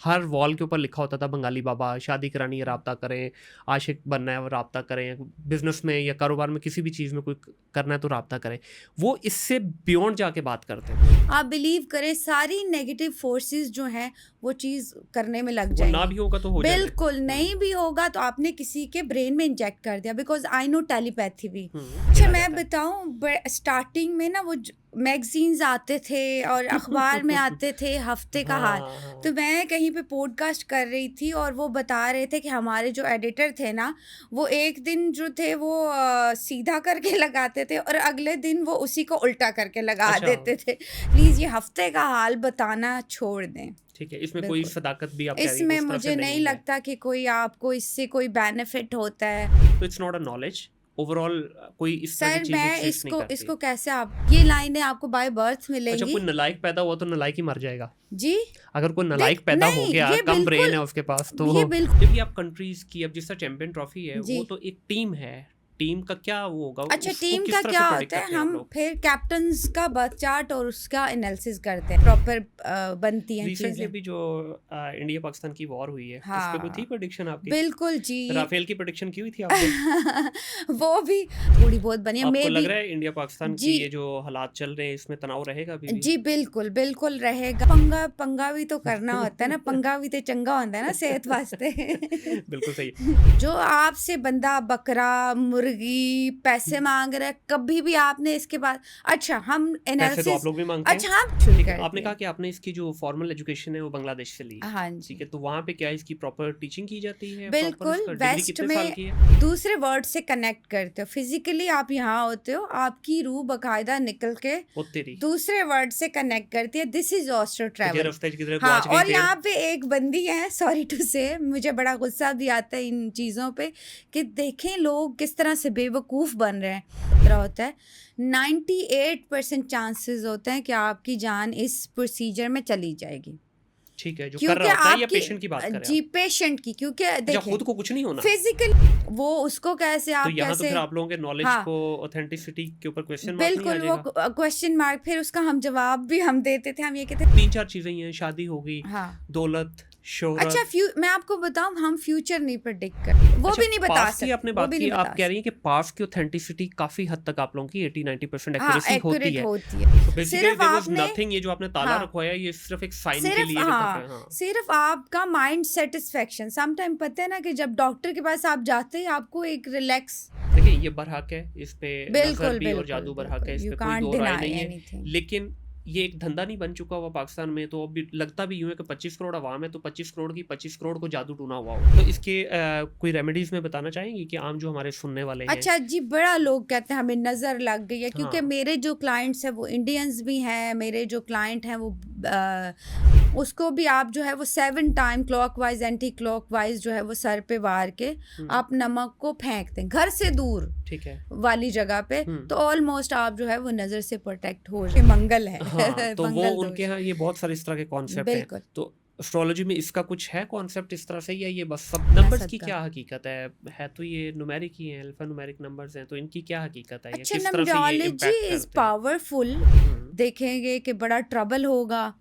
हर wall के ऊपर लिखा होता था बंगाली बाबा, शादी करानी है राब्ता करें, आशिक बनना है राब्ता करें, बिजनेस में या कारोबार में किसी भी चीज़ में कोई करना है तो राब्ता करें। वो इससे बियॉन्ड जाके बात करते हैं। आप बिलीव करें सारी नेगेटिव फोर्सेस जो हैं वो चीज़ करने में लग वो जाएंगी। ना भी होगा तो हो जाएगा। बिल्कुल नहीं भी होगा तो आपने किसी के ब्रेन में इंजेक्ट कर दिया, बिकॉज आई नो टेलीपैथी भी। अच्छा खेला मैं जाता है। बताऊं, स्टार्टिंग में ना वो मैगजीन्स आते थे और अखबार में आते थे हफ्ते का हाल। हाँ, तो मैं कहीं पे पॉडकास्ट कर रही थी और वो बता रहे थे कि हमारे जो एडिटर थे ना, वो एक दिन जो थे वो सीधा करके लगाते थे और अगले दिन वो उसी को उल्टा करके लगा अच्छा। देते थे। प्लीज़ ये हफ्ते का हाल बताना छोड़ दें। ठीक है, इसमें कोई बिल्कुल। सदाकत भी आप कह रही हैं इसमें उस तरह से मुझे नहीं है। लगता कि कोई आपको इससे कोई बेनिफिट होता है। तो it's not a knowledge overall, कोई इस तरह की सर चीज मैं एग्जिस्ट नहीं इसको करती। इसको कैसे, आप ये लाइनें आपको बाय बर्थ अच्छा, मिलेंगी कोई नालायक पैदा हुआ तो नालायक ही मर जाएगा। जी। अगर कोई देख नालायक पैदा हो नहीं, गया, ये कम ब्रेन बिल्कुल है उसके पास, तो ये बिल्कुल जब भी आप कंट्रीज की, अब जिस तरह चैंपियन ट्रॉफी है जी। वो तो एक टीम है, टीम का क्या वो होगा, अच्छा उसको टीम किस का तरह क्या से प्रेडिक्ट होता है, करते हैं आप हम लोग? फिर कैप्टन्स का बर्थ चार्ट और उसका एनालिसिस करते हैं, प्रॉपर बनती हैं रिसेंटली चीजें। अभी जो इंडिया पाकिस्तान की वॉर हुई है, उस पे कोई थी हाँ प्रेडिक्शन आपकी? बिल्कुल जी। राफेल की प्रेडिक्शन की हुई थी आपने? वो भी थोड़ी बहुत बनी है, मे आपको लग बी। रहा है इंडिया पाकिस्तान की जी ये जो हालात चल रहे हैं इसमें तनाव रहेगा अभी भी? जी बिल्कुल बिल्कुल रहेगा। पंगा पंगा भी तो करना होता है ना, पंगा भी तो चंगा होता है ना सेहत वास्ते। बिल्कुल सही। जो आपसे बंदा बकरा मुर्गी पैसे मांग रहा है, कभी भी आपने इसके बाद अच्छा हम पैसे तो एनालिसिस आप लोग भी मांगते हैं। अच्छा हम शुरू ठीक है, कर आपने दिया। कहा कि आपने इसकी जो फॉर्मल एजुकेशन है वो बांग्लादेश से ली। हाँ ठीक जी है, तो वहाँ पे क्या इसकी प्रॉपर टीचिंग की जाती है? प्रॉपर बिल्कुल। उसका डिग्री वेस्ट कितने साल में की है? दूसरे वर्ड से कनेक्ट करते हो, फिजिकली आप यहाँ होते हो, आपकी रूह बकायदा निकल के ओ तेरी, दूसरे वर्ड से कनेक्ट करती है, दिस इज ऑस्ट्रो ये ट्रैवल। रास्ते की तरह हाँ गवाच गई और देर। यहाँ पे एक बंदी है, सॉरी टू से, मुझे बड़ा गुस्सा भी आता है इन चीज़ों पे कि देखें लोग किस तरह से बेवकूफ़ बन रहे हैं। तरह होता है 98% चांसेस होते हैं कि आपकी जान इस प्रोसीजर में चली जाएगी, ठीक है, जो कर क्योंकि रहा होता है या आपकी पेशेंट की बात करें जी आप? पेशेंट की, क्योंकि अच्छा, देखें खुद को कुछ नहीं होना। फिजिकल वो उसको कैसे तो आप यहाँ तो कैसे फिर आप लोगों के नॉलेज हाँ को ऑथेंटिसिटी के ऊपर क्वेश्चन मार्क नहीं आ बिल्कुल वो जाएगा? क्वेश्चन मार्क, फिर उसका हम जवाब भी हम देते थे, हम ये कहते 3-4 चीजें ही हैं, शादी हो गई, हाँ। दौलत, अच्छा शोहरत। मैं आपको बताऊं, हम फ्यूचर नहीं प्रेडिक्ट कर, वो अच्छा, भी नहीं बता पास्ट की सकते, आपने वो बात भी की, नहीं आप बता कह रही हैं कि पास्ट की ऑथेंटिसिटी काफी हद तक आप लोगों की 80-90% हाँ एक्यूरेसी होती एक्यूरेट है। होती है। तो बेसिकली सिर्फ देयर वाज आपने नथिंग, ये जो आपने ताला हाँ रखवाया ये सिर्फ एक साइन के सिर्फ लिए जो हाँ कर रहे हैं। हाँ, सिर्फ आपका माइंड सेटिस्फेक्शन। सम टाइम पता है ना कि जब डॉक्टर के पास आप जाते हैं आपको एक रिलैक्स, देखिए ये बरहक है, इस पे नजर बिल्कुल भी और बिल्कुल जादू बरहक है, बिल्कुल, इस यू पे कोई कांट दो राय डिनाई नहीं है। एनीथिंग। लेकिन ये एक धंधा नहीं बन चुका हुआ पाकिस्तान में, तो अभी लगता भी यूं है कि 25 करोड़ आवाम है, तो 25 करोड़ की 25 करोड़ को जादू टूना हुआ हो। तो इसके कोई रेमेडीज में बताना चाहेंगी कि आम जो हमारे सुनने वाले हैं? अच्छा जी, बड़ा लोग कहते हैं हमें नज़र लग गई है, क्योंकि हाँ, मेरे जो क्लाइंट्स हैं वो इंडियंस भी हैं, मेरे जो क्लाइंट हैं वो उसको भी आप जो है वो 7 टाइम क्लॉकवाइज एंटी क्लॉकवाइज जो है वो सर पे वार के आप नमक को फेंक दें घर से दूर ठीक है। वाली जगह पे, तो ऑलमोस्ट आप जो है वो नज़र से प्रोटेक्ट हो जाए, मंगल है। हाँ, तो वो मंगल उनके दोष यहाँ ये बहुत सारे इस तरह के कॉन्सेप्ट हैं। बिल्कुल। तो एस्ट्रोलॉजी में इसका कुछ है कॉन्सेप्ट इस तरह से, या ये बस सब अल्लाह नंबर्स की सदका। क्या हकीकत है तो ये न्यूमेरिक ही हैं, अल्फा न्यूमेरिक नंबर्स हैं, तो इनकी क्या हकीकत है, या अच्छा किस तरह से ये नंबरोलॉजी इम्पैक्ट इज करते हैं? पावरफुल, देखेंगे कि बड़ा ट्रबल होगा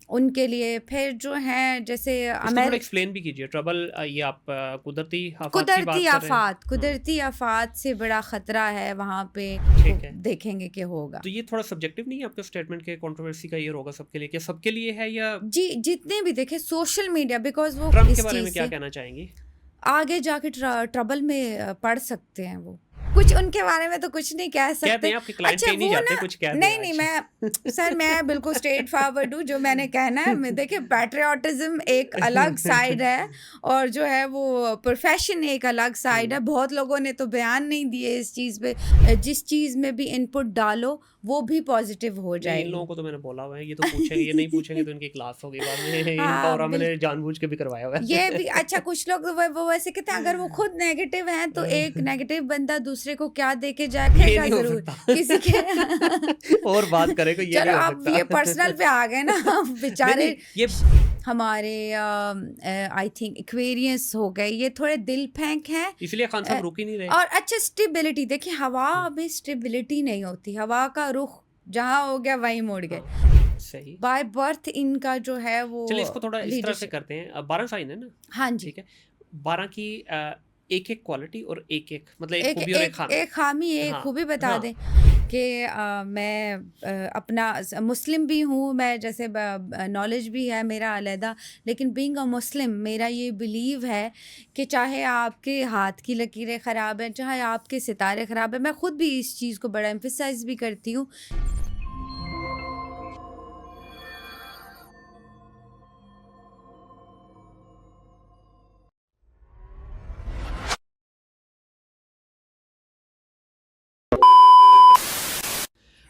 उनके लिए। फिर जो है जैसे इसको थोड़ा एक्सप्लेन भी कीजिए। ट्रबल, ये आप कुदरती आफात की बात कुदरती कर रहे हैं? आफात, कुदरती आफात से बड़ा खतरा है वहाँ पे, ठीक है। देखेंगे कि होगा। तो ये थोड़ा सब्जेक्टिव नहीं है आपके स्टेटमेंट के, कंट्रोवर्सी का ये होगा सबके लिए, क्या सबके लिए है, या जी जितने भी देखे सोशल मीडिया, बिकॉज वो ट्रम्प इस के बारे में चीज क्या से कहना चाहेंगी? आगे जाके ट्रबल में पड़ सकते हैं वो। कुछ उनके बारे में तो कुछ नहीं कह सकते। कहते हैं आपके क्लाइंट कहीं नहीं वो जाते, ना कुछ कह दें नहीं नहीं, आज। मैं सर मैं बिल्कुल स्ट्रेट फॉरवर्ड हूँ, जो मैंने कहना है। मैं देखिए पैट्रियोटिज्म एक अलग साइड है और जो है वो प्रोफेशन एक अलग साइड है। बहुत लोगों ने तो बयान नहीं दिए इस चीज़ पे। जिस चीज़ में भी इनपुट डालो वो भी पॉजिटिव हो नहीं, इन जाएगी। लोगों को तो मैंने बोला हुआ है, ये तो पूछेंगे, ये नहीं पूछेंगे तो इनकी क्लास होगी बाद में। इनका हाँ और मैंने जानबूझ के भी करवाया हुआ है। ये भी अच्छा, कुछ लोग वो वैसे कहते हैं अगर वो खुद नेगेटिव हैं तो एक नेगेटिव बंदा दूसरे को क्या दे के ये जाएगा नहीं हो जरूर सकता। किसी के और बात करें तो ये चलो नहीं हो अब सकता। ये पर्सनल पे आ गए ना बेचारे। नहीं, ये हमारे आई थिंक एक्वेरियस हो गए, ये थोड़े दिल फेंक हैं। इसलिए खान साहब रुक ही नहीं रहे। और अच्छा स्टेबिलिटी देखिए, हवा में स्टेबिलिटी नहीं होती, हवा का रुख जहाँ हो गया वहीं मुड़ गए। सही। बाय बर्थ इनका जो है वो चलिए इसको थोड़ा इस तरह से लीडरशिप। करते हैं। 12 साइन है ना? हाँ जी। ठीक है। 12 की एक-एक क्वालिटी और एक-एक मतलब एक एक खूबी और एक एक खामी। एक खामी एक हाँ, खूबी बता हाँ। दें कि मैं अपना मुस्लिम भी हूँ, मैं जैसे नॉलेज भी है मेरा अलहदा, लेकिन बीइंग अ मुस्लिम मेरा ये बिलीव है कि चाहे आपके हाथ की लकीरें ख़राब हैं, चाहे आपके सितारे ख़राब हैं, मैं खुद भी इस चीज़ को बड़ा एम्फसाइज भी करती हूँ।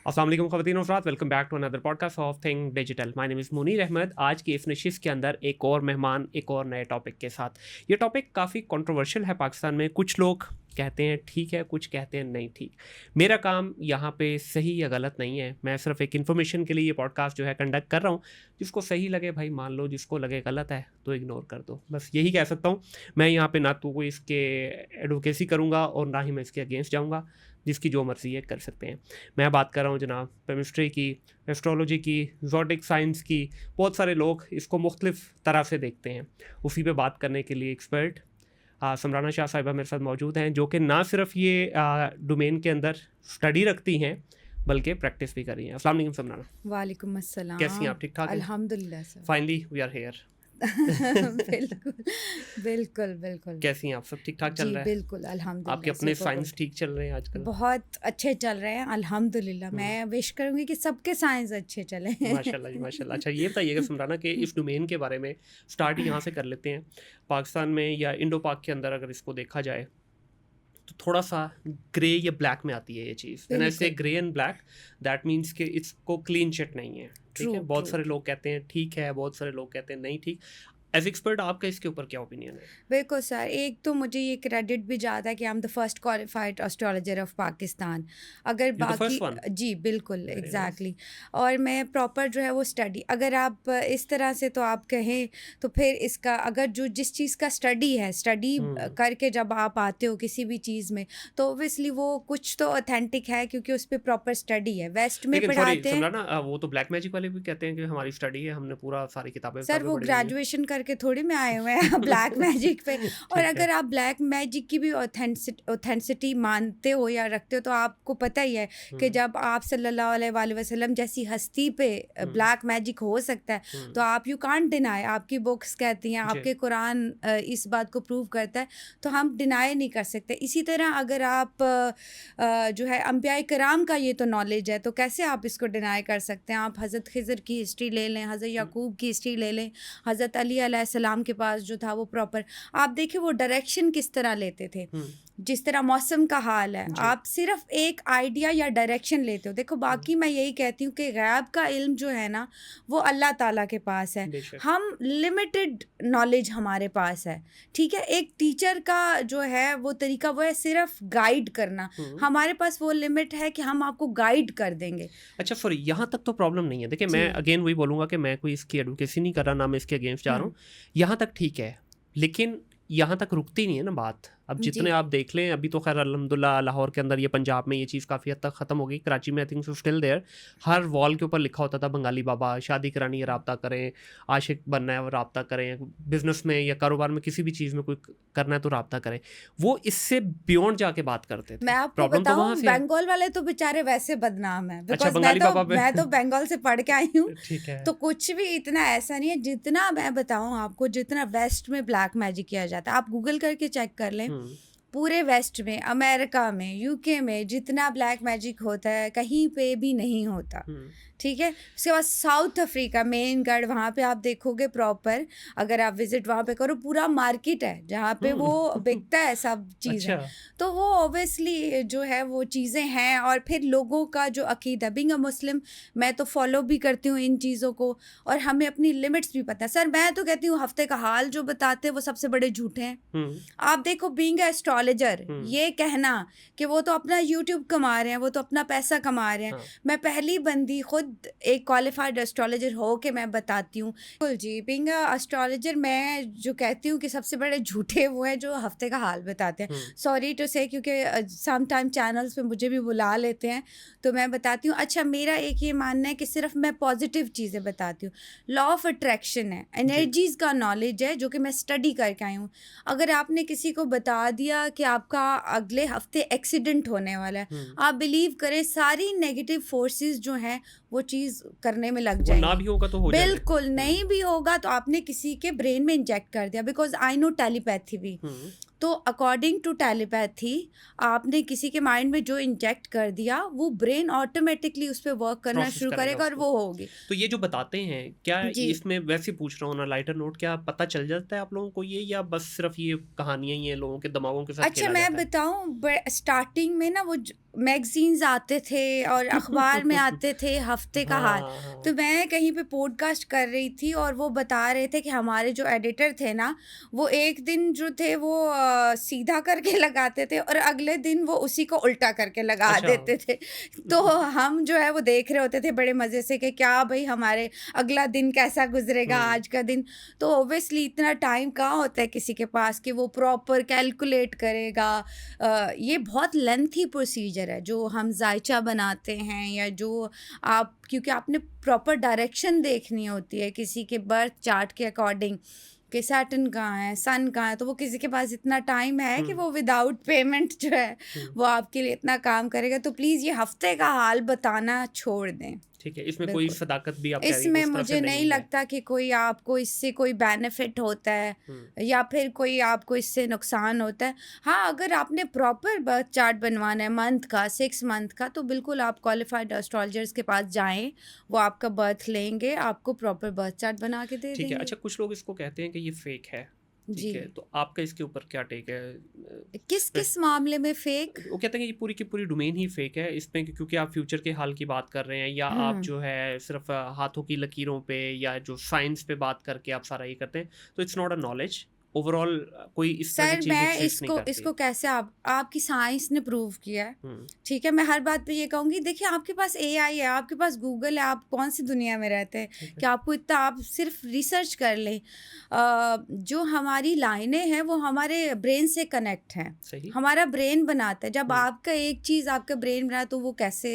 अस्सलाम वालेकुम ख़वातीन और हज़रात, welcome back to another podcast of thing digital. My name is Munir Ahmad. आज की इस नशिस्त के अंदर एक और मेहमान एक और नए टॉपिक के साथ। ये टॉपिक काफ़ी कंट्रोवर्शियल है पाकिस्तान में। कुछ लोग कहते हैं ठीक है, कुछ कहते हैं नहीं ठीक। मेरा काम यहाँ पे सही या गलत नहीं है, मैं सिर्फ एक इन्फॉर्मेशन के लिए ये पॉडकास्ट जो है कंडक्ट कर रहा हूँ। जिसको सही लगे भाई मान लो, जिसको लगे गलत है तो इग्नोर कर दो, बस यही कह सकता हूँ। मैं यहाँ पे ना तो कोई इसके एडवोकेसी करूँगा और ना ही मैं इसके अगेंस्ट जाऊँगा। जिसकी जो मर्ज़ी है कर सकते हैं। मैं बात कर रहा हूँ जनाब केमिस्ट्री की, एस्ट्रोलॉजी की, ज़ोडिक साइंस की। बहुत सारे लोग इसको मुख्तलिफ तरह से देखते हैं। उसी पे बात करने के लिए एक्सपर्ट समराना शाह साहिबा मेरे साथ मौजूद हैं, जो कि ना सिर्फ ये डोमेन के अंदर स्टडी रखती हैं बल्कि प्रैक्टिस भी कर रही हैं। अस्सलाम वालेकुम समराना। वालेकुम अस्सलाम। कैसी हैं आप? ठीक ठाक हैं? अल्हम्दुलिल्लाह sir. Finally we are here. बिल्कुल, बिल्कुल, बिल्कुल। कैसी हैं आप? सब ठीक ठाक चल जी, रहा है? बिल्कुल अल्हम्दुलिल्लाह। आपके अपने सुपर साइंस गुड। ठीक चल रहे हैं आजकल? बहुत अच्छे चल रहे हैं अल्हम्दुलिल्लाह। मैं विश करूँगी कि सबके साइंस अच्छे चलें। माशाल्लाह जी, माशाल्लाह। अच्छा ये बताइएगा समराना कि इस डोमेन के बारे में स्टार्ट यहाँ से कर लेते हैं। पाकिस्तान में या इंडो पाक के अंदर अगर इसको देखा जाए तो थोड़ा सा ग्रे या ब्लैक में आती है ये चीज़। व्हेन आई से बिल्कुल। Grey and black that means कि इसको क्लीन चिट नहीं है। ठीक ट्रू, है, बहुत ट्रू। सारे लोग कहते हैं ठीक है, बहुत सारे लोग कहते हैं नहीं ठीक। एज एक्सपर्ट आपका इसके ऊपर क्या ओपिनियन है? बिल्कुल सर, एक तो मुझे ये क्रेडिट भी जाता है कि I am the first qualified astrologer of Pakistan. अगर यू द बाकी फर्स्ट वन? जी बिल्कुल वेरी नाइस। एग्जैक्टली। और मैं प्रॉपर जो है वो स्टडी, अगर आप इस तरह से तो आप कहें तो फिर इसका अगर जो जिस चीज़ का स्टडी है, स्टडी करके जब आप आते हो किसी भी चीज़ में, तो ओबियसली वो कुछ तो ऑथेंटिक है क्योंकि उस पर प्रॉपर स्टडी है। वेस्ट में लेकिन सॉरी पढ़ाते हैं समराना, वो तो ब्लैक मैजिक वाले भी कहते हैं कि हमारी स्टडी है, हमने पूरा सारी किताबें सर, वो पढ़ी हुई हैं। ग्रेजुएशन करके थोड़ी में आए हुए हैं ब्लैक मैजिक पे। और ठीक है। अगर आप ब्लैक मैजिक की भी ऑथेंटिसिटी मानते हो या रखते हो तो आपको पता ही है कि जब आप सल्लल्लाहु अलैहि वसल्लम जैसी हस्ती पे ब्लैक मैजिक हो सकता है तो आप यू कांट डिनाई। आपकी बुक्स कहती हैं, जी। आपके कुरान इस बात को प्रूव करता है, तो हम डिनाई नहीं कर सकते। इसी तरह अगर आप जो है अंबिया कराम का ये तो नॉलेज है, तो कैसे आप इसको डिनाई कर सकते हैं? आप हज़रत खिज़र की हिस्ट्री ले लें, हज़रत याकूब की हिस्ट्री ले लें, हज़रत अली अलैहिस्सलाम के पास जो था वो प्रॉपर, आप देखिए वो डायरेक्शन किस तरह लेते थे। जिस तरह मौसम का हाल है, जी। आप सिर्फ एक आइडिया या डायरेक्शन लेते हो। देखो बाकी मैं यही कहती हूँ कि गैब का इल्म जो है ना वो अल्लाह ताला के पास है। बेशक। हम लिमिटेड नॉलेज हमारे पास है, ठीक है। एक टीचर का जो है वो तरीका वो है सिर्फ गाइड करना। हमारे पास वो लिमिट है कि हम आपको गाइड कर देंगे। अच्छा सॉरी, यहाँ तक तो प्रॉब्लम नहीं है। देखिए मैं जी। अगेन वही बोलूँगा कि मैं कोई इसकी एडवोकेसी नहीं कर रहा, ना मैं इसके अगेंस्ट जा रहा हूँ। यहाँ तक ठीक है, लेकिन यहाँ तक रुकती नहीं है ना बात। अब जितने जी। आप देख लें, अभी तो खैर अल्हम्दुलिल्लाह लाहौर के अंदर, ये पंजाब में ये चीज़ काफ़ी हद तक ख़त्म हो गई। कराची में I think so still there. हर वॉल के ऊपर लिखा होता था बंगाली बाबा, शादी करानी है रब्ता करें, आशिक बनना है रब्ता करें, बिजनेस में या कारोबार में किसी भी चीज़ में कोई करना है तो रब्ता करें। वो इससे बियॉन्ड जाके बात करते थे। मैं आपको प्रॉब्लम तो बताऊं, वहाँ से है। बंगाल वाले तो बेचारे वैसे बदनाम है, अच्छा, बिकॉज बंगाली बाबा पे मैं तो बंगाल से पढ़ के आई हूँ। ठीक है। तो कुछ भी इतना ऐसा नहीं है। जितना मैं बताऊं आपको, जितना वेस्ट में ब्लैक मैजिक किया जाता है, आप गूगल करके चेक कर लें। पूरे वेस्ट में, अमेरिका में, यूके में जितना ब्लैक मैजिक होता है कहीं पे भी नहीं होता, ठीक है। उसके बाद साउथ अफ्रीका, मेन गढ़, वहाँ पे आप देखोगे प्रॉपर, अगर आप विजिट वहाँ पे करो, पूरा मार्केट है जहाँ पे वो बिकता है सब चीज़ें। अच्छा। तो वो ऑब्वियसली जो है वो चीज़ें हैं। और फिर लोगों का जो अकीदा, बीइंग अ मुस्लिम, मैं तो फॉलो भी करती हूँ इन चीज़ों को, और हमें अपनी लिमिट्स भी पता है। सर मैं तो कहती हूँ हफ्ते का हाल जो बताते हैं वो सबसे बड़े झूठे हैं। आप देखो, बीइंग अ एस्ट्रोलॉजर, ये कहना कि वो तो अपना यूट्यूब कमा रहे हैं, वो तो अपना पैसा कमा रहे हैं। मैं पहली बंदी खुद खुद एक क्वालिफाइड एस्ट्रोलॉजर हो के मैं बताती हूँ। बिल्कुल जी, बीइंग अ एस्ट्रोलॉजर मैं जो कहती हूँ कि सबसे बड़े झूठे वो हैं जो हफ्ते का हाल बताते हैं। सॉरी टू से, क्योंकि सम टाइम चैनल्स पे मुझे भी बुला लेते हैं तो मैं बताती हूँ। अच्छा, मेरा एक ये मानना है कि सिर्फ मैं पॉजिटिव चीज़ें बताती हूँ। लॉ ऑफ अट्रैक्शन है, एनर्जीज का नॉलेज है जो कि मैं स्टडी करके आई हूँ। अगर आपने किसी को बता दिया कि आपका अगले हफ्ते एक्सीडेंट होने वाला है, आप बिलीव करें सारी नेगेटिव फोर्सेस जो हैं वो चीज़ करने में लग वो ना जाएंगी। भी होगा तो हो जाएगा। बिल्कुल नहीं भी होगा तो आपने किसी के ब्रेन में इंजेक्ट कर दिया, बिकॉज आई नो टेलीपैथी भी। तो अकॉर्डिंग टू टेलीपैथी आपने किसी के माइंड में जो इंजेक्ट कर दिया वो ब्रेन ऑटोमेटिकली उस पर वर्क करना प्रोसेस शुरू करेगा करेगा और उसको। वो होगी। तो ये जो बताते हैं क्या जी। इसमें, वैसे पूछ रहा हूँ ना लाइटर नोट, क्या पता चल जाता है आप लोगों को ये, या बस सिर्फ ये कहानियां ही हैं, लोगों के दिमागों के साथ अच्छा, खेला मैं जाता है? बताऊं, स्टार्टिंग में ना वो मैगजीन्स आते थे और अखबार में आते थे हफ्ते का हाल। हाँ हाँ तो मैं कहीं पे पॉडकास्ट कर रही थी और वो बता रहे थे कि हमारे जो एडिटर थे ना, वो एक दिन जो थे वो सीधा करके लगाते थे और अगले दिन वो उसी को उल्टा करके लगा अच्छा। देते थे। तो हम जो है वो देख रहे होते थे बड़े मज़े से कि क्या भाई हमारे अगला दिन कैसा गुजरेगा आज का दिन। तो ऑब्वियसली इतना टाइम कहाँ होता है किसी के पास कि वो प्रॉपर कैलकुलेट करेगा। ये बहुत लेंथी प्रोसीजर है जो हम जायचा बनाते हैं, या जो आप, क्योंकि आपने प्रॉपर डायरेक्शन देखनी होती है किसी के बर्थ चार्ट के अकॉर्डिंग कि सैटर्न कहाँ है, सन कहाँ है। तो वो किसी के पास इतना टाइम है कि वो विदाउट पेमेंट जो है वो आपके लिए इतना काम करेगा। तो प्लीज़ ये हफ्ते का हाल बताना छोड़ दें। ठीक है, इसमें कोई बिल्कुल, सदाकत भी आप कह रही हैं इसमें उस तरफ से मुझे नहीं नहीं है। लगता कि कोई आपको इससे कोई बेनिफिट होता है या फिर कोई आपको इससे नुकसान होता है। हाँ, अगर आपने प्रॉपर बर्थ चार्ट बनवाना है मंथ का, 6 मंथ का, तो बिल्कुल आप क्वालिफाइड एस्ट्रोलॉजर्स के पास जाएं। वो आपका बर्थ लेंगे, आपको प्रॉपर बर्थ चार्ट बना के दे ठीक है। देंगे। अच्छा, कुछ लोग इसको कहते हैं कि ये फेक है, ठीक जी। है, तो आपका इसके ऊपर क्या टेक है? किस किस मामले में फेक? वो कहते हैं कि ये पूरी की पूरी डोमेन ही फेक है इसमें, क्योंकि आप फ्यूचर के हाल की बात कर रहे हैं, या आप जो है सिर्फ हाथों की लकीरों पे या जो साइंस पे बात करके आप सारा ये करते हैं, तो it's not a knowledge overall. कोई इस तरह की सर चीज़ मैं एग्जिस्ट नहीं इसको करती। इसको कैसे आपकी साइंस ने प्रूव किया है। हम्म, ठीक है, मैं हर बात पे ये कहूँगी, देखिए आपके पास एआई है, आपके पास गूगल है, आप कौन सी दुनिया में रहते हैं ठीक कि है, आपको इतना, आप सिर्फ रिसर्च कर लें। जो हमारी लाइनें हैं वो हमारे ब्रेन से कनेक्ट हैं, सही। हमारा ब्रेन बनाता है। जब हम्म। आपका एक चीज़ आपका ब्रेन बना तो वो कैसे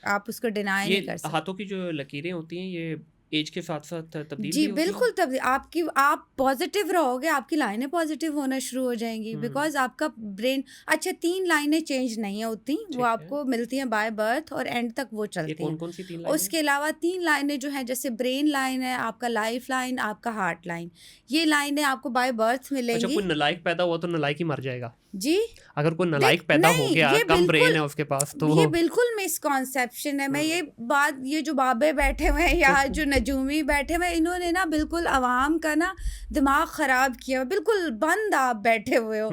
आप उसको डिनाई नहीं कर ये सकते। हाथों की जो लकीरें होती हैं, ये एज के साथ साथ तब्दील जी भी होती हैं? बिल्कुल, तब आप पॉजिटिव रहोगे, आपकी लाइनें पॉजिटिव होना शुरू हो जाएंगी, बिकॉज आपका ब्रेन, अच्छा 3 लाइनें चेंज नहीं होती, वो ठीक है। आपको मिलती हैं बाय बर्थ और एंड तक वो ये चलती कौन हैं। कौन सी 3 लाइनें? उसके अलावा 3 लाइनें जो हैं, जैसे ब्रेन लाइन है, आपका लाइफ लाइन, आपका हार्ट लाइन, ये लाइनें आपको बाय बर्थ अच्छा, मिलेंगी। कोई नालायक पैदा हुआ तो नालायक ही मर जाएगा? जी अगर कोई नालायक देख, पैदा हो नहीं, गया, ये कम ब्रेन बिल्कुल, है उसके पास, तो ये बिल्कुल मिसकॉन्सेप्शन है। मैं ये बात, ये जो बाबे बैठे हुए हैं या जो नजूमी बैठे हुए हैं, इन्होंने ना बिल्कुल आवाम का ना दिमाग ख़राब किया हुआ, बिल्कुल बंद आप बैठे हुए हो।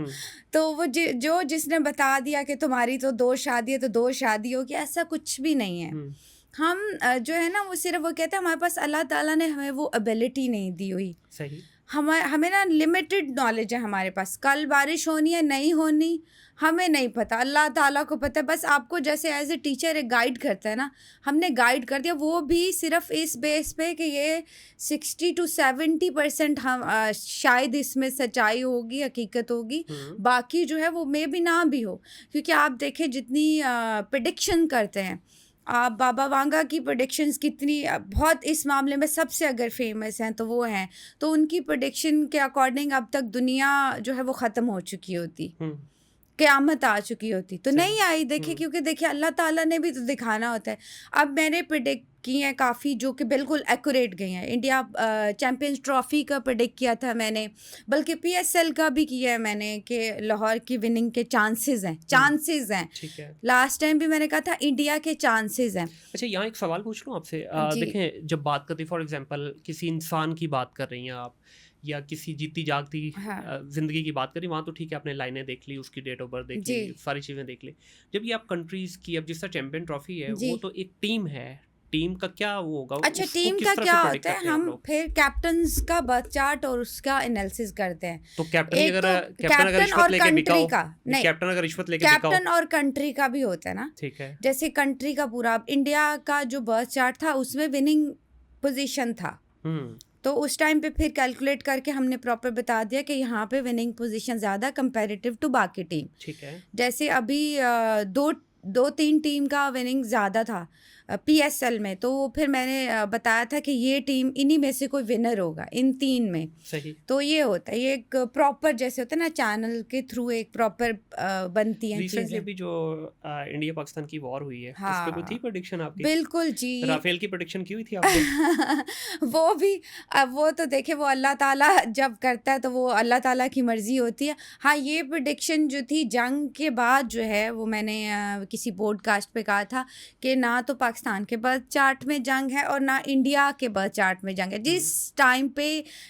तो वो जो जिसने बता दिया कि तुम्हारी तो 2 शादी है तो 2 शादी होगी, ऐसा कुछ भी नहीं है। हम जो है ना, वो सिर्फ वो कहते हैं हमारे पास अल्लाह ताला ने हमें वो एबिलिटी नहीं दी हुई। सही। हमें ना लिमिटेड नॉलेज है हमारे पास। कल बारिश होनी है नहीं होनी हमें नहीं पता, अल्लाह ताला को पता है। बस आपको जैसे एज ए टीचर एक गाइड करता है ना, हमने गाइड कर दिया, वो भी सिर्फ इस बेस पे कि ये 60 to 70% हम शायद इसमें सच्चाई होगी, हकीकत होगी, बाकी जो है वो मे भी ना भी हो। क्योंकि आप देखें जितनी प्रेडिक्शन करते हैं आप, बाबा वांगा की प्रेडिक्शंस कितनी बहुत इस मामले में सबसे अगर फेमस हैं तो वो हैं। तो उनकी प्रेडिक्शन के अकॉर्डिंग अब तक दुनिया जो है वो ख़त्म हो चुकी होती, क़यामत आ चुकी होती, तो नहीं आई। देखिए, क्योंकि देखिए अल्लाह ताला ने भी तो दिखाना होता है। अब मैंने प्रेडिक्ट की हैं काफ़ी जो कि बिल्कुल एक्यूरेट गई हैं। इंडिया चैम्पियंस ट्रॉफ़ी का प्रेडिक्ट किया था मैंने, बल्कि PSL का भी किया है मैंने कि लाहौर की विनिंग के चांसेस हैं। ठीक है। लास्ट टाइम भी मैंने कहा था इंडिया के चांसेस हैं। अच्छा, यहाँ एक सवाल पूछ लूँ आपसे। जी। देखें, जब बात करते, फॉर एग्जांपल किसी इंसान की बात कर रही हैं आप, या किसी जीती जागती जिंदगी की बात करी, वहाँ तो ठीक है, आपने लाइनें देख ली, उसकी डेट ऑफ बर्थ देख ली, सारी चीज़ें देख ली। जब ये आप कंट्रीज़ की, अब जिस तरह चैम्पियन ट्रॉफी है, वो तो एक टीम है, टीम का क्या वो होगा? अच्छा, उसको टीम किस का तरह क्या से प्रेडिक्ट होता है, करते हैं आप हम लोग? फिर कैप्टन्स का बर्थ चार्ट और उसका एनालिसिस करते हैं। तो कैप्टन की एक अगर तो कैप्टन अगर कैप्टन रिश्वत और लेके बिका कंट्री हो, का नहीं नहीं, कैप्टन अगर रिश्वत लेके बिका हो, कैप्टन और कंट्री का भी होता है ना। ठीक है। जैसे कंट्री का पूरा, अब इंडिया का जो बर्थ चार्ट था उसमें विनिंग पोजीशन था, हम्म, तो उस टाइम पे फिर कैलकुलेट करके हमने प्रॉपर बता दिया कि यहाँ पे विनिंग पोजीशन ज़्यादा कंपैरेटिव टू बाकी टीम। ठीक है। जैसे अभी दो दो तीन टीम का विनिंग ज़्यादा था पीएसएल में, तो फिर मैंने बताया था कि ये टीम इन्हीं में से कोई विनर होगा इन तीन में। सही। तो ये होता है, ये एक प्रॉपर जैसे होता है ना, चैनल के थ्रू एक प्रॉपर बनती हैं रिसेंटली चीज़ें। अभी जो इंडिया पाकिस्तान की वॉर हुई है, उस पे कोई थी हाँ, प्रेडिक्शन आपकी? बिल्कुल जी। राफेल की प्रेडिक्शन की हुई थी आपने? वो भी, अब वो तो देखिए, वो अल्लाह ताला जब करता है तो वो अल्लाह ताला की मर्जी होती है। हाँ, ये प्रेडिक्शन जो थी जंग के बाद जो है, वो मैंने किसी पॉडकास्ट पे कहा था कि ना तो पाकिस्तान के बर्थ चार्ट में जंग है और ना इंडिया के बर्थ चार्ट में जंग है। जिस टाइम पे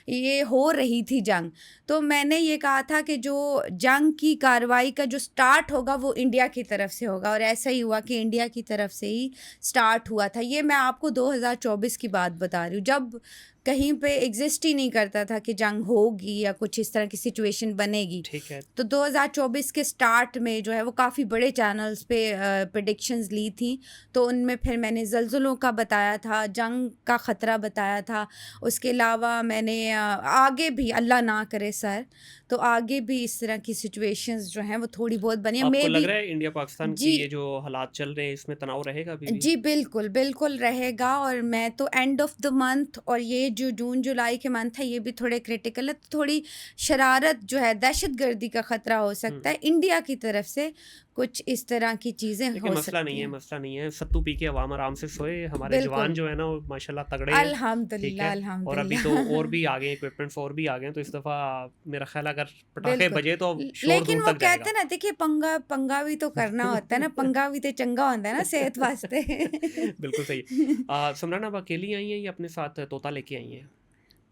ये हो रही थी जंग, तो मैंने ये कहा था कि जो जंग की कार्रवाई का जो स्टार्ट होगा वो इंडिया की तरफ से होगा, और ऐसा ही हुआ कि इंडिया की तरफ से ही स्टार्ट हुआ था। ये मैं आपको 2024 की बात बता रही हूँ, जब कहीं पे एग्जिस्ट ही नहीं करता था कि जंग होगी या कुछ इस तरह की सिचुएशन बनेगी। ठीक है। तो 2024 के स्टार्ट में जो है वो काफ़ी बड़े चैनल्स पे प्रेडिक्शंस ली थी, तो उनमें फिर मैंने ज़लज़लों का बताया था, जंग का ख़तरा बताया था। उसके अलावा मैंने आगे भी, अल्लाह ना करे सर, तो आगे भी इस तरह की सिचुएशंस जो हैं वो थोड़ी बहुत बनी है। आपको मे लग बी रहा है इंडिया पाकिस्तान की जी ये जो हालात चल रहे हैं इसमें तनाव रहेगा अभी भी? जी, बिल्कुल, बिल्कुल रहेगा। और मैं तो एंड ऑफ द मंथ, और ये जो जून जुलाई के मंथ है ये भी थोड़े क्रिटिकल है, तो थोड़ी शरारत जो है, दहशतगर्दी का ख़तरा हो सकता है इंडिया की तरफ से, कुछ इस तरह की चीज़ें देखिए, हो मसला नहीं सकती है, हैं। मसला नहीं है। सत्तू पी के अवाम आराम से सोए। हमारे जवान बिल्कुल, जो है ना वो माशाल्लाह तगड़े हैं, ठीक अल्हम्दुलिल्लाह, है। और अभी तो अल्हम्दुलिल्लाह। और भी आ गए इक्विपमेंट्स, और भी आ गए हैं, तो इस दफ़ा मेरा ख्याल है अगर पटाखे बिल्कुल, बजे तो शोर लेकिन दूर वो तक कहते जाएगा। हैं ना, देखिए, पंगा पंगा भी तो करना होता है ना, पंगा भी तो चंगा होता है ना सेहत वास्ते। बिल्कुल सही। सिमरन, आप अकेली आई हैं या अपने साथ तोता लेके आई हैं?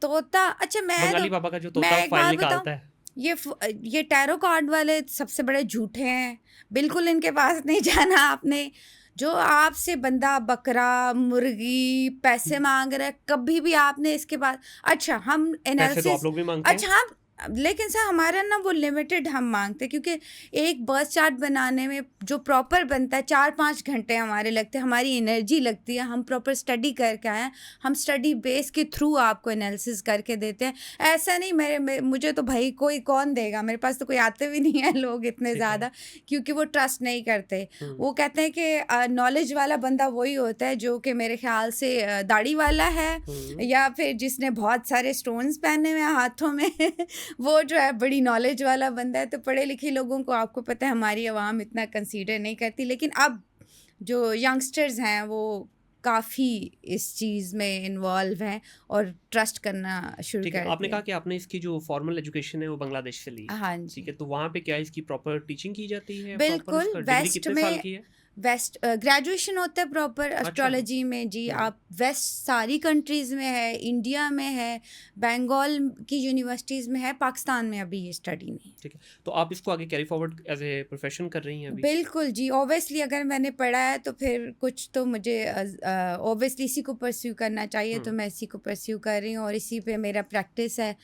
तोता, अच्छा, बंगाली बाबा का जो तोता मैं एक फाइल बात बताऊँ, निकालता है। ये टैरो कार्ड वाले सबसे बड़े झूठे हैं। बिल्कुल इनके पास नहीं जाना आपने। जो आपसे बंदा बकरा, मुर्गी पैसे माँग रहा है, कभी भी आपने इसके पास, अच्छा हम पैसे तो आप एनालिसिस, लोग भी मांगते हैं। अच्छा हम, लेकिन सर हमारा ना वो लिमिटेड हम मांगते हैं, क्योंकि एक बर्थ चार्ट बनाने में जो प्रॉपर बनता है 4-5 घंटे हमारे लगते हैं, हमारी एनर्जी लगती है, हम प्रॉपर स्टडी करके आए हैं, हम स्टडी बेस के थ्रू आपको एनालिसिस करके देते हैं। ऐसा नहीं मुझे तो भाई कोई कौन देगा, मेरे पास तो कोई आते भी नहीं है लोग इतने ठीक है। ज़्यादा, क्योंकि वो ट्रस्ट नहीं करते। हम्म, वो कहते हैं कि नॉलेज वाला बंदा वही होता है जो कि मेरे ख्याल से दाढ़ी वाला है, या फिर जिसने बहुत सारे स्टोन्स पहने हुए हैं हाथों में वो जो है बड़ी नॉलेज वाला बंदा है। तो पढ़े लिखे लोगों को, आपको पता है, हमारी आवाम इतना कंसीडर नहीं करती, लेकिन अब जो यंगस्टर्स हैं वो काफ़ी इस चीज़ में इन्वॉल्व हैं और ट्रस्ट करना शुरू ठीक है। कर आपने दिया। कहा कि आपने इसकी जो फॉर्मल एजुकेशन है वो बांग्लादेश से ली, हाँ ठीक जी, है। तो वहाँ पे क्या इसकी प्रॉपर टीचिंग की जाती है? प्रॉपर बिल्कुल। इसका डिग्री वेस्ट कितने साल में की है? वेस्ट ग्रेजुएशन होता है प्रॉपर अच्छा। एस्ट्रोलॉजी में जी। हम्म, आप वेस्ट सारी कंट्रीज़ में है, इंडिया में है, बंगाल की यूनिवर्सिटीज़ में है, पाकिस्तान में अभी ये स्टडी नहीं। ठीक है। तो आप इसको आगे carry forward as a profession कर रही हैं अभी? बिल्कुल जी, ऑब्वियसली अगर मैंने पढ़ा है तो फिर कुछ तो मुझे ऑब्वियसली इसी को परस्यू करना चाहिए, तो मैं इसी को परस्यू कर रही हूँ और इसी पे मेरा प्रैक्टिस है।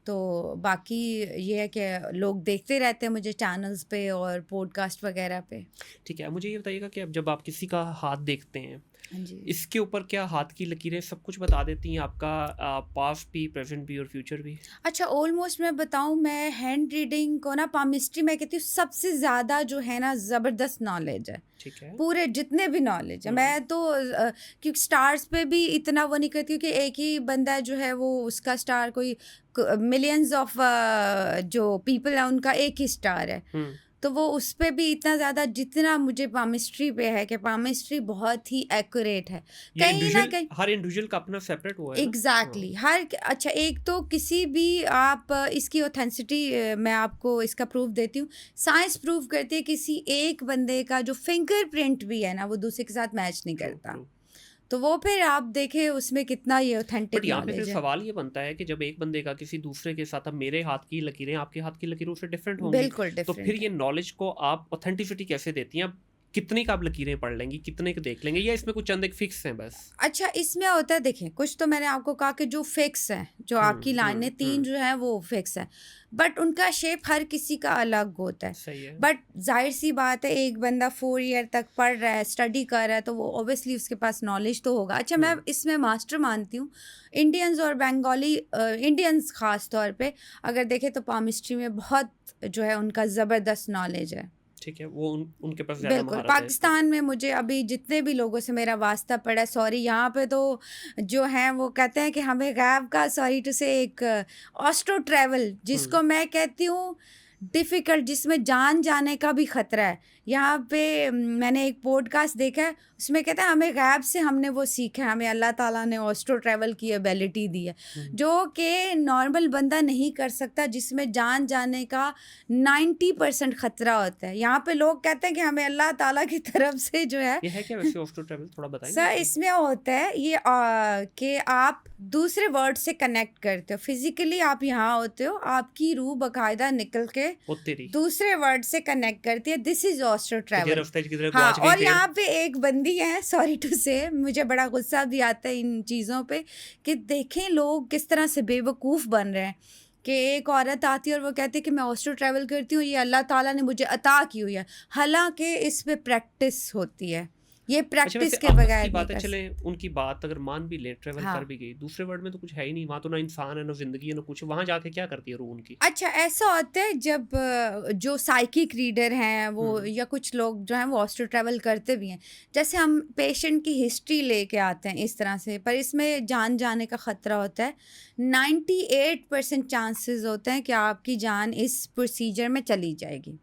तो बाकी ये है कि लोग देखते रहते हैं मुझे चैनल्स पे और पॉडकास्ट वगैरह पे। ठीक है। मुझे ये बताइएगा कि अब जब आप किसी का हाथ देखते हैं, हाँ जी। इसके ऊपर क्या हाथ की लकीरें सब कुछ बता देती हैं, आपका पास्ट भी, प्रेजेंट भी और फ्यूचर भी? अच्छा, ऑलमोस्ट मैं बताऊँ, मैं हैंड रीडिंग को ना, पामिस्ट्री में कहती हूँ सबसे ज़्यादा जो है ना ज़बरदस्त नॉलेज है, ठीक है। पूरे जितने भी नॉलेज है। मैं तो क्योंकि स्टार्स पे भी इतना वो नहीं करती हूँ कि एक ही बंदा जो है वो उसका स्टार, कोई मिलियंस ऑफ जो पीपल है उनका एक ही स्टार है, तो वो उस पे भी इतना ज़्यादा, जितना मुझे पामिस्ट्री पे है कि पामिस्ट्री बहुत ही एक्यूरेट है ये कहीं ना इंडिविजुअल, कहीं। हर इंडिविजुअल का अपना सेपरेट वो है ना? एग्जैक्टली हर, अच्छा, एक तो किसी भी आप इसकी ऑथेंसिटी, मैं आपको इसका प्रूफ देती हूँ। साइंस प्रूफ करती है किसी एक बंदे का जो फिंगरप्रिंट भी है ना वो दूसरे के साथ मैच नहीं करता, तो वो फिर आप देखें उसमें कितना ये बट ऑथेंटिक यहाँ पे फिर नॉलेज है। सवाल ये बनता है कि जब एक बंदे का किसी दूसरे के साथ, अब मेरे हाथ की लकीरें आपके हाथ की लकीरों से डिफरेंट होंगी, बिल्कुल तो फिर डिफरेंट ये है। नॉलेज को आप ऑथेंटिसिटी कैसे देती हैं? अब कितने का आप लकीरें पढ़ लेंगी, कितने का देख लेंगे, या इसमें कुछ चंद एक फिक्स हैं बस? अच्छा, इसमें होता है, देखें, कुछ तो मैंने आपको कहा कि जो फिक्स है, जो आपकी लाइनें 3 जो है वो फिक्स है, बट उनका शेप हर किसी का अलग होता है। सही है। बट जाहिर सी बात है, एक बंदा 4 ईयर तक पढ़ रहा है, स्टडी कर रहा है, तो वो ऑब्वियसली उसके पास नॉलेज तो होगा। अच्छा, मैं इसमें मास्टर मानती हूँ इंडियंस और बंगाली, इंडियंस ख़ास तौर पे अगर देखें तो पामिस्ट्री में बहुत जो है उनका ज़बरदस्त नॉलेज है। ठीक है, वो उनके पास ज़्यादा बिल्कुल, महारत है इसमें। पाकिस्तान में मुझे अभी जितने भी लोगों से मेरा वास्ता पड़ा, सॉरी यहाँ पे तो जो हैं वो कहते हैं कि हमें गैब का, सॉरी टू से, एक ऑस्ट्रो ट्रैवल जिसको मैं कहती हूँ डिफ़िकल्ट, जिसमें जान जाने का भी ख़तरा है। यहाँ पे मैंने एक पॉडकास्ट देखा है, उसमें कहता है हमें गैब से हमने वो सीखा है, हमें अल्लाह ताला ने ऑस्ट्रो ट्रैवल की एबिलिटी दी है, जो कि नॉर्मल बंदा नहीं कर सकता, जिसमें जान जाने का 90% ख़तरा होता है। यहाँ पे लोग कहते हैं कि हमें अल्लाह ताला की तरफ से जो है, ये है क्या वैसे ऑस्ट्रो ट्रैवल, थोड़ा बताएंगे? सर इसमें होता है ये कि आप दूसरे वर्ड से कनेक्ट करते हो, फिजिकली आप यहाँ होते हो, आपकी रूह बाकायदा निकल के दूसरे वर्ड से कनेक्ट करती है। This is Austro travel. हाँ, और यहाँ पे एक बंदी है, सॉरी टू से, मुझे बड़ा गुस्सा भी आता है इन चीज़ों पे कि देखें लोग किस तरह से बेवकूफ़ बन रहे हैं कि एक औरत आती है और वो कहती है कि मैं ऑस्ट्रो ट्रैवल करती हूँ, ये अल्लाह ताला ने मुझे अता की हुई है, हालांकि इस पे प्रैक्टिस होती है, ये प्रैक्टिस के बगैर बात नहीं है। कर चले उनकी बात अगर मान भी ले, ट्रैवल हाँ। कर भी गई, दूसरे वर्ल्ड में तो कुछ है ही नहीं, वहाँ तो ना इंसान है, ना जिंदगी है, ना कुछ, वहाँ जाके क्या करती है रूह उनकी? अच्छा, ऐसा होता है जब जो साइकिक रीडर हैं वो या कुछ लोग जो हैं वो ऑस्ट्रो ट्रैवल करते भी हैं, जैसे हम पेशेंट की हिस्ट्री लेके आते हैं इस तरह से, पर इसमें जान जाने का ख़तरा होता है। 98% चांसेस होते हैं कि आपकी जान इस प्रोसीजर में चली जाएगी।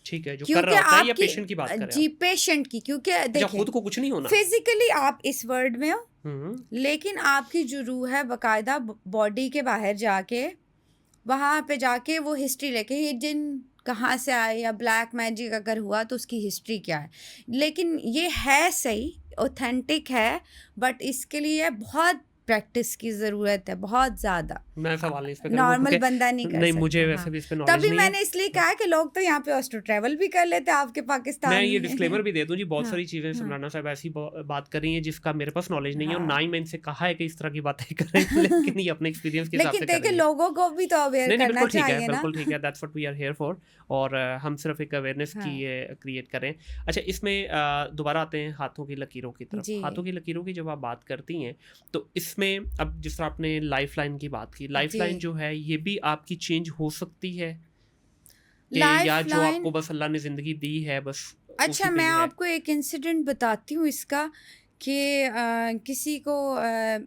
ठीक है, जो कर क्योंकि रहा होता है, या आपकी पेशेंट की बात कर रहे हैं जी, आप? पेशेंट की, क्योंकि देखिए खुद को कुछ नहीं होना, फिजिकली आप इस वर्ल्ड में हो, लेकिन आपकी जो रूह है बाकायदा बॉडी के बाहर जाके, वहाँ पे जाके वो हिस्ट्री लेके, ये जिन कहाँ से आए या ब्लैक मैजिक अगर हुआ तो उसकी हिस्ट्री क्या है, लेकिन ये है सही, ऑथेंटिक है, बट इसके लिए बहुत प्रैक्टिस की ज़रूरत है, बहुत ज़्यादा। मैं सवाल नहीं इस पे करूंगा, नॉर्मल बंदा नहीं कर नहीं सकता। मुझे हाँ। वैसे भी इस पे नॉलेज तभी नहीं है। मैंने इसलिए कहा कि लोग तो यहाँ पे ऑस्ट्रो ट्रैवल भी कर लेते हैं आपके पाकिस्तान मैं ये में। डिस्क्लेमर भी दे दूं जी, बहुत हाँ, सारी चीज़ें हाँ। समराना साहब ऐसी बात कर रही हैं जिसका मेरे पास नॉलेज नहीं है, और हाँ। ना ही मैं इनसे कहा है कि इस तरह की बातें करें, लेकिन ये अपने एक्सपीरियंस के हिसाब से लेकिन कर रही देखिए हैं। लोगों को भी तो अवेयर नहीं करना बिल्कुल ठीक है, चाहिए ना। बिल्कुल ठीक है, that's what we are here for, और हम सिर्फ एक अवेयरनेस हाँ। की क्रिएट करें। अच्छा, इसमें दोबारा आते हैं हाथों की लकीरों की तरफ। जी। हाथों की लकीरों की जब आप बात करती हैं तो इसमें अब जिस तरह आपने लाइफ लाइन की बात की, लाइफ लाइन जो है ये भी आपकी चेंज हो सकती है कि या जो आपको बस अल्लाह ने ज़िंदगी दी है बस अच्छा, मैं आपको एक इंसिडेंट बताती हूँ इसका कि किसी को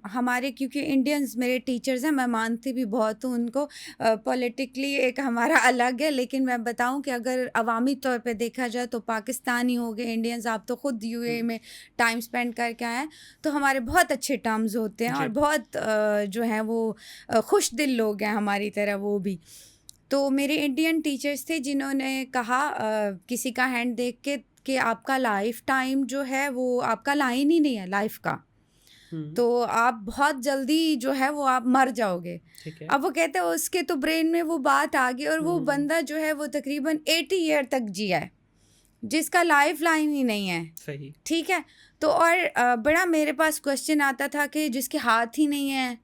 हमारे, क्योंकि इंडियंस मेरे टीचर्स हैं, मैं मानती भी बहुत हूँ उनको, पॉलिटिकली एक हमारा अलग है, लेकिन मैं बताऊँ कि अगर अवामी तौर पे देखा जाए तो पाकिस्तानी हो गए इंडियंस, आप तो ख़ुद यूएई में टाइम स्पेंड करके आए हैं, तो हमारे बहुत अच्छे टर्म्स होते हैं और बहुत जो हैं वो खुश दिल लोग हैं हमारी तरह वो भी। तो मेरे इंडियन टीचर्स थे जिन्होंने कहा किसी का हैंड देख के कि आपका लाइफ टाइम जो है वो आपका लाइन ही नहीं है लाइफ का, तो आप बहुत जल्दी जो है वो आप मर जाओगे। अब वो कहते हैं उसके तो ब्रेन में वो बात आ गई, और वो बंदा जो है वो तकरीबन 80 ईयर तक जिया है, जिसका लाइफ लाइन ही नहीं है। सही, ठीक है। तो और बड़ा मेरे पास क्वेश्चन आता था कि जिसके हाथ ही नहीं है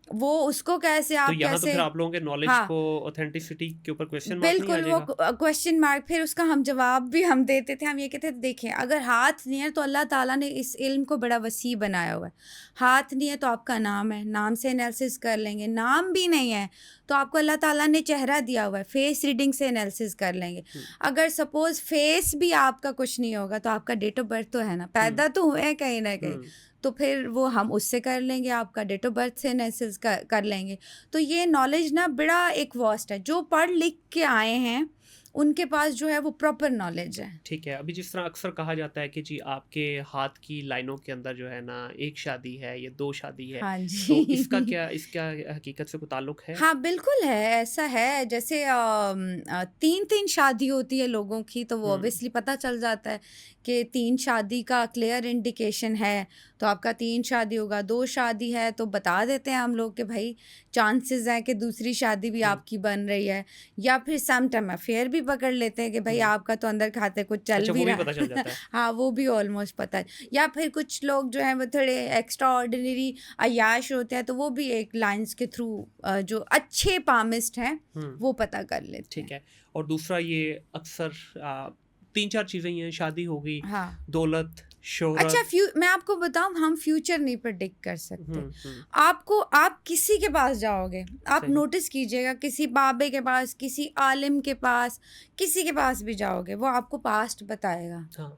वो उसको कैसे आप तो यहाँ कैसे, तो फिर आप लोगों के नॉलेज को ऑथेंटिसिटी के ऊपर क्वेश्चन मार्क नहीं आ जाएगा? बिल्कुल, वो क्वेश्चन मार्क, फिर उसका हम जवाब भी हम देते थे, हम ये कहते थे देखें अगर हाथ नहीं है तो अल्लाह ताला ने इस इल्म को बड़ा वसी बनाया हुआ है, हाथ नहीं है तो आपका नाम है, नाम से एनालिसिस कर लेंगे, नाम भी नहीं है तो आपको अल्लाह ताला ने चेहरा दिया हुआ है, फेस रीडिंग से एनालिसिस कर लेंगे, अगर सपोज फेस भी आपका कुछ नहीं होगा तो आपका डेट ऑफ बर्थ तो है ना, पैदा तो हुए हैं कहीं ना कहीं, तो फिर वो हम उससे कर लेंगे, आपका डेट ऑफ बर्थ से एनालिसिस कर लेंगे। तो ये नॉलेज ना बड़ा एक वास्ट है, जो पढ़ लिख के आए हैं उनके पास जो है वो प्रॉपर नॉलेज है। ठीक है। अभी जिस तरह अक्सर कहा जाता है कि जी आपके हाथ की लाइनों के अंदर जो है ना एक शादी है, ये 2 शादी है, हाँ जी। तो इसका हकीकत से कोई ताल्लुक है? हाँ बिल्कुल है, ऐसा है, जैसे 3 शादी होती है लोगों की, तो वो ऑब्वियसली पता चल जाता है कि 3 शादी का क्लियर इंडिकेशन है, तो आपका 3 शादी होगा, 2 शादी है तो बता देते हैं हम लोग कि भाई चांसेस हैं कि दूसरी शादी भी आपकी बन रही है, या फिर सम टाइम अफेयर भी पकड़ लेते हैं कि भाई आपका तो अंदर खाते कुछ चल अच्छा, भी वो भी रहा पता चल जाता है। हाँ, वो भी ऑलमोस्ट पता है। या फिर कुछ लोग जो हैं वो थोड़े एक्स्ट्रा ऑर्डिनरी अय्याश होते हैं, तो वो भी एक लाइंस के थ्रू जो अच्छे पामिस्ट हैं वो पता कर लेते हैं। ठीक है। और दूसरा ये अक्सर 3-4 चीज़ें ही हैं, शादी हो गई, हाँ, दौलत, अच्छा शोहरत। मैं आपको बताऊं, हम फ्यूचर नहीं प्रेडिक्ट कर सकते। हम्म। आप किसी के पास जाओगे, आप सही। नोटिस कीजिएगा, किसी बाबे के पास, किसी आलिम के पास, किसी के पास भी जाओगे, वो आपको पास्ट बताएगा। हाँ,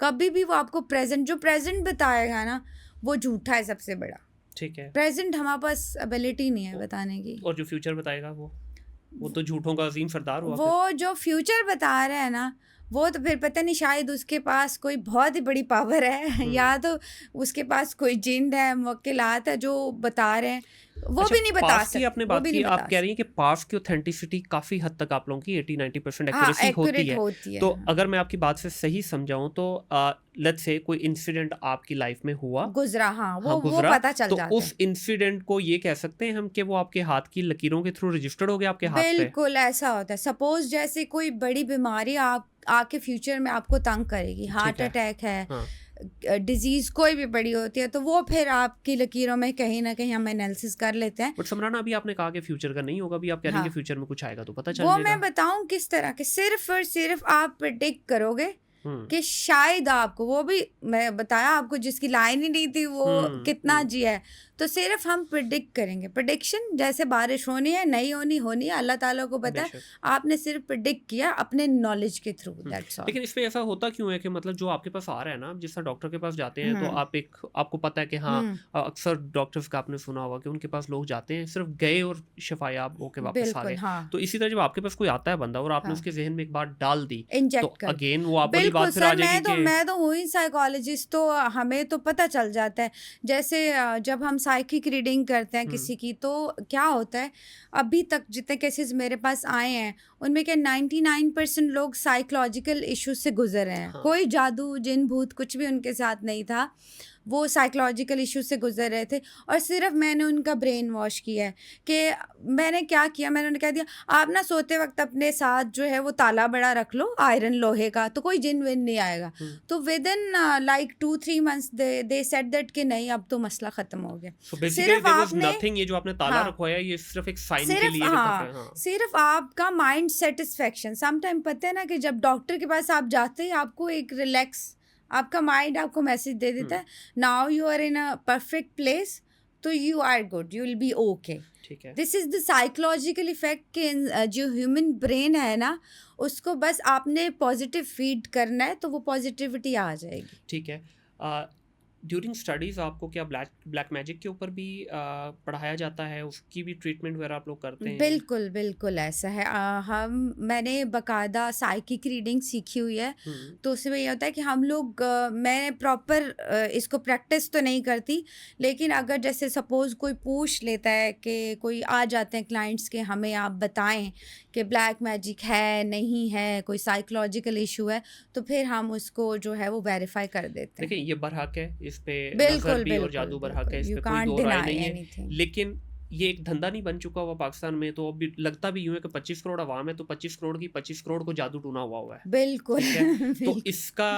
कभी भी वो आपको प्रेजेंट, जो प्रेजेंट बताएगा ना, वो झूठा है सबसे बड़ा। ठीक है। प्रेजेंट हमारे पास एबिलिटी नहीं है बताने की। और जो फ्यूचर बताएगा वो तो झूठों का अजीम सरदार हुआ फिर। वो जो फ्यूचर बता रहा है ना, वो तो फिर पता नहीं, शायद उसके पास कोई बहुत ही बड़ी पावर है या तो उसके पास कोई जिन है, मुवक्किलात है जो बता रहे हैं, वो अच्छा, भी नहीं बता पास्ट की सकते, आपने वो बात भी की, नहीं आप बता कह रही हैं कि पास्ट की ऑथेंटिसिटी काफ़ी हद तक आप लोगों की 80-90% हाँ, एक्यूरेसी होती एक्यूरेट है। होती है। तो अगर मैं आपकी बात से सही समझाऊं तो लेट्स से कोई इंसिडेंट आपकी लाइफ में हुआ, गुजरा, हाँ, वो गुजरा, पता चल तो जाता है। उस इंसिडेंट को ये कह सकते हैं हम कि वो आपके हाथ की लकीरों के थ्रू रजिस्टर्ड हो गया आपके हाथ पे। बिल्कुल ऐसा होता है। सपोज जैसे कोई बड़ी बीमारी आप आके फ्यूचर में आपको तंग करेगी, हार्ट है। अटैक है, हाँ। डिजीज कोई भी बड़ी होती है, तो वो फिर आपकी लकीरों में कहीं ना कहीं हम एनालिसिस कर लेते हैं। बट समराना, अभी आपने कहा कि फ्यूचर का नहीं होगा, अभी आप कह रही हैं हाँ, कि फ्यूचर में कुछ आएगा तो पता चल वो जाएगा। मैं बताऊं किस तरह के, सिर्फ और सिर्फ आप प्रिडिक्ट करोगे हम्म। कि शायद आपको, वो भी मैं बताया आपको, जिसकी लाइन ही नहीं थी वो कितना जिया है, तो सिर्फ हम प्रिडिक्ट करेंगे। प्रिडिक्शन जैसे बारिश होनी है, नहीं होनी, होनी है, अल्लाह ताला को पता है, बेशक। आपने सिर्फ प्रिडिक्ट किया अपने नॉलेज के थ्रू, दैट्स ऑल। लेकिन इसमें ऐसा होता क्यों है कि मतलब जो आपके पास आ रहा है ना, जिस तरह डॉक्टर के पास जाते हैं तो आपको पता है कि हाँ, अक्सर डॉक्टर्स का आपने सुना होगा कि उनके पास लोग जाते हैं, सिर्फ गए और शफायाब होके वापस आ बिल्कुल, गए। हाँ, तो इसी तरह जब आपके पास कोई आता है बंदा और आपने हाँ, उसके जहन में एक बात डाल दी, तो इंजेक्ट कर, अगेन वो आप वाली बिल्कुल बात फिर आ सर। जाएगी कि मैं तो हुई साइकोलॉजिस्ट, तो हमें तो पता चल जाता है। जैसे जब हम साइकिक रीडिंग करते हैं किसी की, तो क्या होता है, अभी तक जितने केसेस मेरे पास आए हैं उनमें क्या 99% लोग साइकोलॉजिकल इश्यूज से गुजर रहे हैं। हाँ। कोई जादू जिन भूत कुछ भी उनके साथ नहीं था, वो साइकोलॉजिकल इश्यूज से गुजर रहे थे, और सिर्फ मैंने उनका ब्रेन वॉश किया है। कि मैंने क्या किया, मैंने उन्हें कह दिया आप ना सोते वक्त अपने साथ जो है वो ताला बड़ा रख लो आयरन लोहे का, तो कोई जिन विन नहीं आएगा। तो with in like 2-3 months they said that कि नहीं, अब तो मसला खत्म हो गया। So basically सिर्फ there was आपने nothing, ये जो आपने ताला हाँ, रखवाया ये सिर्फ एक साइन के सिर्फ लिए हाँ, हाँ। सिर्फ आपका माइंड सेटिस्फेक्शन। समटाइम पता है ना कि जब डॉक्टर के पास आप जाते हैं, आपको एक रिलैक्स, आपका माइंड आपको मैसेज दे देता है, now you are in a perfect place, तो you are good, you will be okay. ठीक है। This is the psychological effect कि जो ह्यूमन ब्रेन है ना, उसको बस आपने पॉजिटिव फीड करना है तो वो पॉजिटिविटी आ जाएगी। ठीक है। ड्यूरिंग स्टडीज़ आपको क्या ब्लैक मैजिक के ऊपर भी पढ़ाया जाता है, उसकी भी ट्रीटमेंट वगैरह आप लोग करते हैं? बिल्कुल बिल्कुल ऐसा है। मैंने बकायदा साइकिक रीडिंग सीखी हुई है, तो उसमें ये होता है कि हम लोग मैं प्रॉपर इसको प्रैक्टिस तो नहीं करती, लेकिन अगर जैसे सपोज़ कोई पूछ लेता है कि कोई आ जाते हैं क्लाइंट्स के, हमें आप बताएं कि ब्लैक मैजिक है नहीं है, कोई साइकोलॉजिकल इशू है, तो फिर हम उसको जो है वो वेरीफाई कर देते हैं। देखिए ये बरहक है, इस पे बिल्कुल नजर भी और बिल्कुल जादू बरहक है, इस यू पे कोई कांट दो राय डिनाई नहीं है। एनीथिंग। लेकिन ये एक धंधा नहीं बन चुका हुआ पाकिस्तान में, तो अभी लगता भी यूं है कि 25 करोड़ आवाम है, तो 25 करोड़ की 25 करोड़ को जादू टूना हुआ है। बिल्कुल ठीक है। तो बिल्कुल। इसका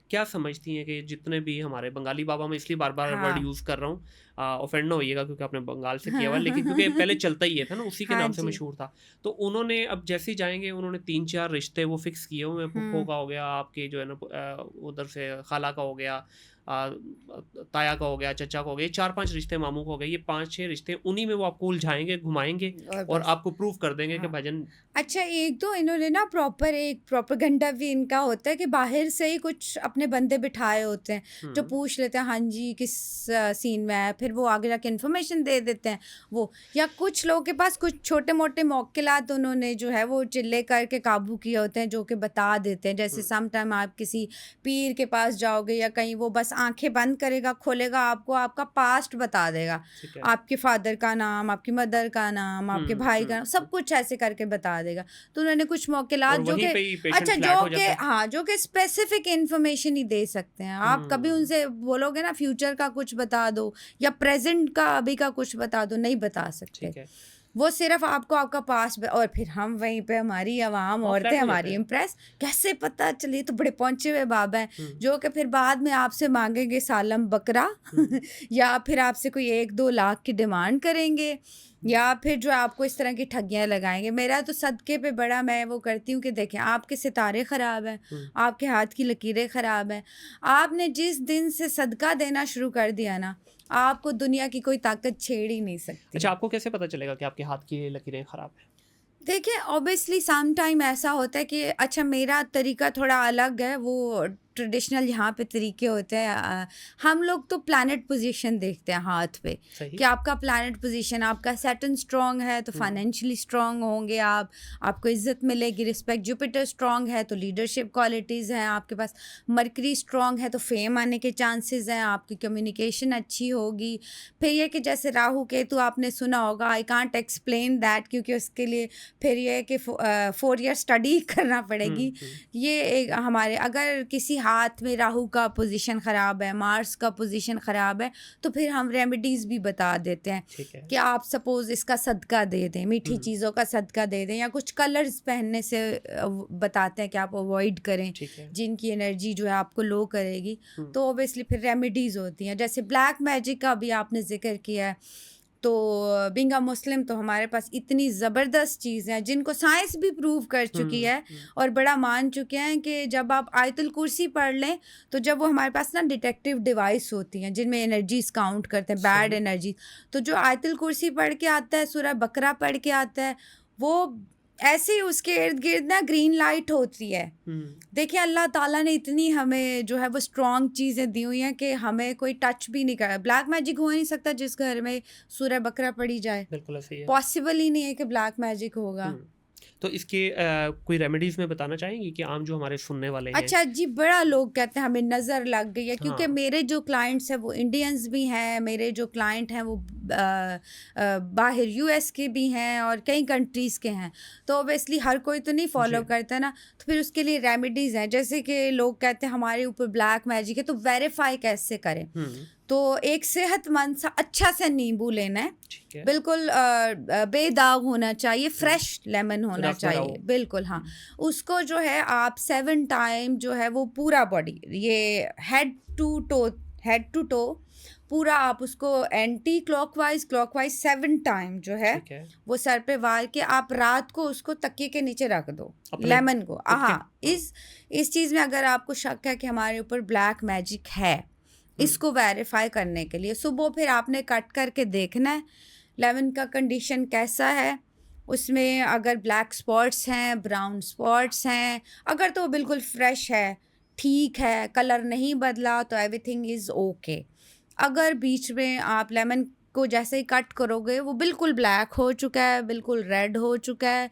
क्या समझती हैं कि जितने भी हमारे बंगाली बाबा, मैं इसलिए बार बार वर्ड हाँ यूज कर रहा हूँ, ऑफेंड ना होइएगा क्योंकि आपने बंगाल से किया हुआ है, लेकिन क्योंकि पहले चलता ही है था ना, उसी के हाँ नाम से जी। मशहूर था। तो उन्होंने अब जैसे ही जाएंगे, उन्होंने 3-4 रिश्ते वो फिक्स किए हुए हैं। फुफ्फो का हो गया, आपके जो है ना उधर से खाला का हो गया, ताया का हो गया, चचा का हो गया, 4-5 रिश्ते मामू का हो गए, ये 5-6 रिश्ते, उन्हीं में वो आपको उलझाएंगे, घुमाएंगे और बस। आपको प्रूव कर देंगे कि हाँ। भजन। अच्छा, एक तो इन्होंने ना एक प्रोपेगेंडा भी इनका होता है कि बाहर से ही कुछ अपने बंदे बिठाए होते हैं जो पूछ लेते हैं हाँ जी किस सीन में है, फिर वो आगे जाके इन्फॉर्मेशन दे देते हैं वो। या कुछ लोगों के पास कुछ छोटे मोटे मौकिलात उन्होंने जो है वो चिल्ले करके काबू किए होते हैं, जो कि बता देते हैं। जैसे सम टाइम आप किसी पीर के पास जाओगे या कहीं, वो बस आंखें बंद करेगा, खोलेगा, आपको आपका पास्ट बता देगा, ठीक है। आपके फादर का नाम, आपकी मदर का नाम, आपके भाई का नाम, सब कुछ ऐसे करके बता देगा। तो उन्होंने कुछ मौकेलात और जो वहीं कि पे ही पेशेंट अच्छा फ्लैट जो हो कि जाता है। हाँ जो कि स्पेसिफिक इंफॉर्मेशन ही दे सकते हैं। आप कभी उनसे बोलोगे ना फ्यूचर का कुछ बता दो या प्रेजेंट का अभी का कुछ बता दो, नहीं बता सकते। ठीक है। वो सिर्फ आपको आपका पास और फिर हम वहीं पे हमारी आवाम और औरतें फ्लैट हो जाते हमारी हैं। इम्प्रेस कैसे पता चले, तो बड़े पहुंचे हुए बाबा हैं हम्म, जो कि फिर बाद में आपसे मांगेंगे सालम बकरा हम्म, या फिर आपसे कोई 1-2 लाख की डिमांड करेंगे या फिर जो आपको इस तरह की ठगियां लगाएंगे। मेरा तो सदके पे बड़ा मैं वो करती हूँ कि देखें आपके सितारे ख़राब हैं, हम्म। आपके हाथ की लकीरें ख़राब हैं। आपने जिस दिन से सदका देना शुरू कर दिया ना, आपको दुनिया की कोई ताकत छेड़ ही नहीं सकती। अच्छा, आपको कैसे पता चलेगा कि आपके हाथ की लकीरें खराब हैं? देखिए ऑब्वियसली सम टाइम ऐसा होता है कि अच्छा मेरा तरीका थोड़ा अलग है, वो ट्रेडिशनल यहाँ पे तरीके होते हैं। हम लोग तो प्लैनेट पोजीशन देखते हैं हाथ पे सही। कि आपका प्लैनेट पोजीशन, आपका सैटर्न स्ट्रांग है तो फाइनेंशियली स्ट्रांग होंगे आप, आपको इज्जत मिलेगी, रिस्पेक्ट। जुपिटर स्ट्रांग है तो लीडरशिप क्वालिटीज़ हैं आपके पास। मरकरी स्ट्रांग है तो फेम आने के चांसेस हैं, आपकी कम्युनिकेशन अच्छी होगी। फिर ये कि जैसे राहु केतु आपने सुना होगा, आई कांट एक्सप्लेन दैट क्योंकि उसके लिए फिर ये है कि 4 ईयर स्टडी करना पड़ेगी। ये एक हमारे अगर किसी हाथ में राहु का पोजीशन ख़राब है, मार्स का पोजीशन ख़राब है, तो फिर हम रेमेडीज़ भी बता देते हैं ठीक है। कि आप सपोज़ इसका सदका दे दें, मीठी चीज़ों का सदका दे दें, या कुछ कलर्स पहनने से बताते हैं कि आप अवॉइड करें ठीक है। जिनकी एनर्जी जो है आपको लो करेगी। हम्म, तो ऑब्वियसली फिर रेमेडीज़ होती हैं। जैसे ब्लैक मैजिक का भी आपने जिक्र किया है, तो बीइंग अ मुस्लिम तो हमारे पास इतनी ज़बरदस्त चीज़ें हैं जिनको साइंस भी प्रूव कर चुकी है और बड़ा मान चुके हैं कि जब आप आयतुल कुर्सी पढ़ लें तो जब वो हमारे पास ना डिटेक्टिव डिवाइस होती हैं जिनमें एनर्जीज काउंट करते हैं, बैड सही। एनर्जी। तो जो आयतुल कुर्सी पढ़ के आता है, सूरह बकरा पढ़ के आता है, वो ऐसे ही उसके इर्द गिर्द ना ग्रीन लाइट होती है। हम्म, देखिए अल्लाह ताला ने इतनी हमें जो है वो स्ट्रॉन्ग चीज़ें दी हुई हैं कि हमें कोई टच भी नहीं करा। ब्लैक मैजिक हो ही नहीं सकता जिस घर में सूरह बकरा पढ़ी जाए, बिल्कुल सही है। पॉसिबल ही नहीं है कि ब्लैक मैजिक होगा। हम्म, तो इसके कोई रेमेडीज में बताना चाहेंगी कि आम जो हमारे सुनने वाले हैं? अच्छा जी, बड़ा लोग कहते हैं हमें नज़र लग गई है, क्योंकि हाँ। मेरे जो क्लाइंट्स हैं वो इंडियंस भी हैं, मेरे जो क्लाइंट हैं वो बाहर यूएस के भी हैं और कई कंट्रीज़ के हैं। तो ऑब्वियसली हर कोई तो नहीं फॉलो जी। करता ना, तो फिर उसके लिए रेमेडीज़ हैं। जैसे कि लोग कहते हैं हमारे ऊपर ब्लैक मैजिक है, तो वेरीफाई कैसे करें? हम्म, तो एक सेहतमंद सा अच्छा सा नींबू लेना है, ठीक है। बिल्कुल बेदाग होना चाहिए, फ्रेश लेमन होना रफ भरा चाहिए, हो। बिल्कुल हाँ। उसको जो है आप 7 टाइम जो है वो पूरा बॉडी, ये हेड टू टो पूरा आप उसको एंटी क्लॉकवाइज 7 टाइम जो है ठीक है। वो सर पे वार के आप रात को उसको तकिए के नीचे रख दो, अपने लेमन को। खुद के? हाँ, इस चीज़ में अगर आपको शक है कि हमारे ऊपर ब्लैक मैजिक है, इसको वेरीफाई करने के लिए सुबह फिर आपने कट करके देखना है लेमन का कंडीशन कैसा है। उसमें अगर ब्लैक स्पॉट्स हैं, ब्राउन स्पॉट्स हैं, अगर तो वो बिल्कुल फ्रेश है, ठीक है, कलर नहीं बदला, तो एवरीथिंग इज़ ओके। अगर बीच में आप लेमन को जैसे ही कट करोगे वो बिल्कुल ब्लैक हो चुका है, बिल्कुल रेड हो चुका है,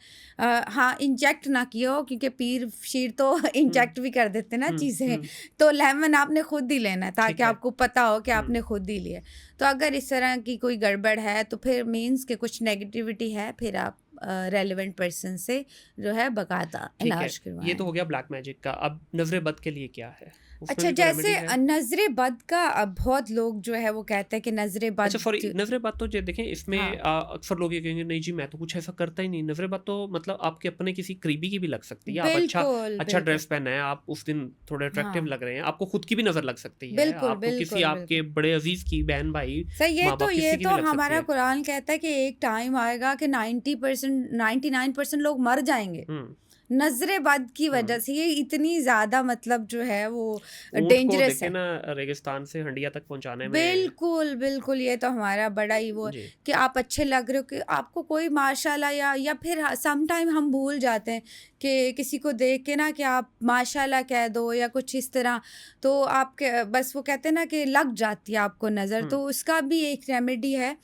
हाँ इंजेक्ट ना किया हो, क्योंकि पीर शीर तो इंजेक्ट भी कर देते ना चीज़ें। तो लेमन आपने खुद ही लेना है ताकि ठीक है। आपको पता हो कि आपने खुद ही लिया। तो अगर इस तरह की कोई गड़बड़ है तो फिर मीन्स के कुछ नेगेटिविटी है, फिर आप रेलिवेंट पर्सन से जो है बाकायदा ठीक है। इलाज ये करवाएं। तो हो गया ब्लैक मैजिक का। अब नजरे बद के लिए क्या है? उसमें अच्छा, भी कोई जैसे रेमेडी है? नजरे बद का बहुत लोग जो है वो कहते हैं कि नजरे अच्छा बद सॉरी, नजरे बद तो देखें इसमें हाँ अक्सर लोग ये कहेंगे नहीं जी मैं तो कुछ ऐसा करता ही नहीं। नजरे बद तो मतलब आपके अपने किसी करीबी की भी लग सकती है। आप अच्छा बिल्कुल अच्छा बिल्कुल ड्रेस पहना है, आप उस दिन थोड़े अट्रैक्टिव हाँ लग रहे हैं, आपको खुद की भी नजर लग सकती है, बिल्कुल आपको किसी बिल्कुल आपके बिल्कुल बड़े अजीज की, बहन भाई, सही। माँ बाप, ये किसी की तो भी लग सकती हमारा है। कुरान कहता है कि एक टाइम आएगा कि 90% 99% लोग मर जाएंगे हम्म, नजरे बद की वजह से। ये इतनी ज्यादा मतलब जो है वो ऊंट को डेंजरस देखे है। ना रेगिस्तान से हंडिया तक पहुंचाने में। बिल्कुल बिल्कुल, ये तो हमारा बड़ा ही वो है जी। कि आप अच्छे लग रहे हो, कि आपको कोई माशाल्लाह या फिर सम टाइम हम भूल जाते हैं कि किसी को देख के ना कि आप माशाल्लाह कह दो या कुछ इस तरह, तो आपके बस वो कहते हैं ना कि लग जाती है आपको नज़र। तो उसका भी एक रेमेडी है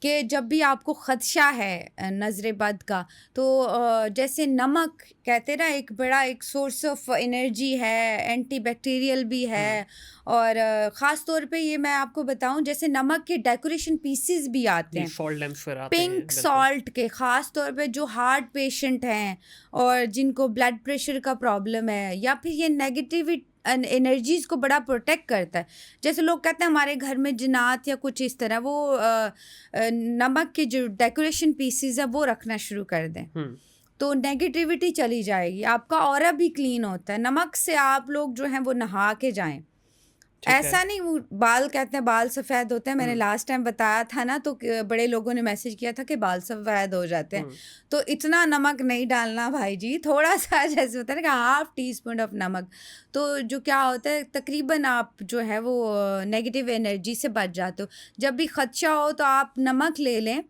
कि जब भी आपको ख़दशा है नज़र बद का, तो जैसे नमक कहते ना एक बड़ा एक सोर्स ऑफ एनर्जी है, एंटी बैक्टीरियल भी है। और ख़ास तौर पे ये मैं आपको बताऊं, जैसे नमक के डेकोरेशन पीसेस भी आते हैं सॉल्ट लैम्प्स फिर आते हैं, पिंक बिल्कुल। सॉल्ट के, ख़ास तौर पे जो हार्ट पेशेंट हैं और जिनको ब्लड प्रेशर का प्रॉब्लम है, या फिर ये नेगेटिव एनर्जीज़ को बड़ा प्रोटेक्ट करता है। जैसे लोग कहते हैं हमारे घर में जिन्नात या कुछ इस तरह, वो नमक के जो डेकोरेशन पीसेस है वो रखना शुरू कर दें, तो नेगेटिविटी चली जाएगी, आपका ऑरा भी क्लीन होता है। नमक से आप लोग जो हैं वो नहा के जाएं। ऐसा नहीं वो बाल कहते हैं बाल सफ़ेद होते हैं, मैंने लास्ट टाइम बताया था ना, तो बड़े लोगों ने मैसेज किया था कि बाल सफ़ेद हो जाते हैं। तो इतना नमक नहीं डालना भाई जी, थोड़ा सा जैसे होता है ना कि 1/2 टीस्पून ऑफ नमक, तो जो क्या होता है तकरीबन आप जो है वो नेगेटिव एनर्जी से बच जाते हो। जब भी खदशा हो तो आप नमक ले लें,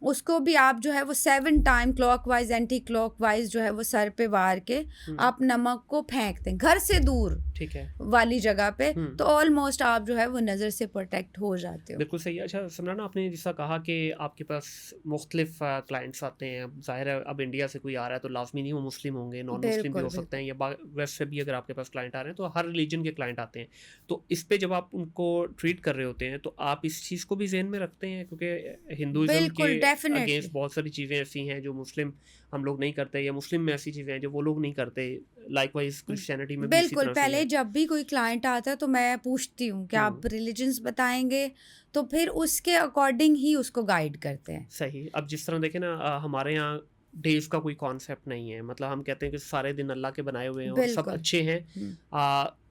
उसको भी आप जो है वो 7 टाइम क्लॉकवाइज एंटी क्लॉकवाइज जो है वो सर पे वार के आप नमक को फेंक दें घर से दूर, ठीक है, वाली जगह पे, तो ऑलमोस्ट आप जो है वो नज़र से प्रोटेक्ट हो जाते हो। बिल्कुल सही है। अच्छा सिमरान, आपने जैसा कहा कि आपके पास मुख्तलिफ क्लाइंट्स आते हैं, ज़ाहिर है अब इंडिया से कोई आ रहा है तो लाजमी नहीं वो मुस्लिम होंगे, नॉन मुस्लिम भी हो सकते हैं, या वेस्ट से भी अगर आपके पास क्लाइंट आ रहे हैं तो हर रिलीजन के क्लाइंट आते हैं। तो इस पे जब आप उनको ट्रीट कर रहे होते हैं तो आप इस चीज़ को भी जहन में रखते हैं, क्योंकि हिंदुइज्म बिल्कुल, के डेफिनेटली। अगेंस्ट बहुत सारी चीज़ें ऐसी हैं जो मुस्लिम हम लोग नहीं करते, या मुस्लिम में ऐसी चीज़ें हैं जो वो लोग नहीं करते, लाइकवाइज क्रिश्चियनिटी में भी इसी बिल्कुल, तरह से ही पहले है। जब भी कोई क्लाइंट आता है तो मैं पूछती हूँ कि आप रिलीजन्स बताएंगे, तो फिर उसके अकॉर्डिंग ही उसको गाइड करते हैं। सही। अब जिस तरह देखें ना, हमारे यहाँ डेज का कोई कॉन्सेप्ट नहीं है, मतलब हम कहते हैं कि सारे दिन अल्लाह के बनाए हुए हैं और सब बिल्कुल। अच्छे हैं।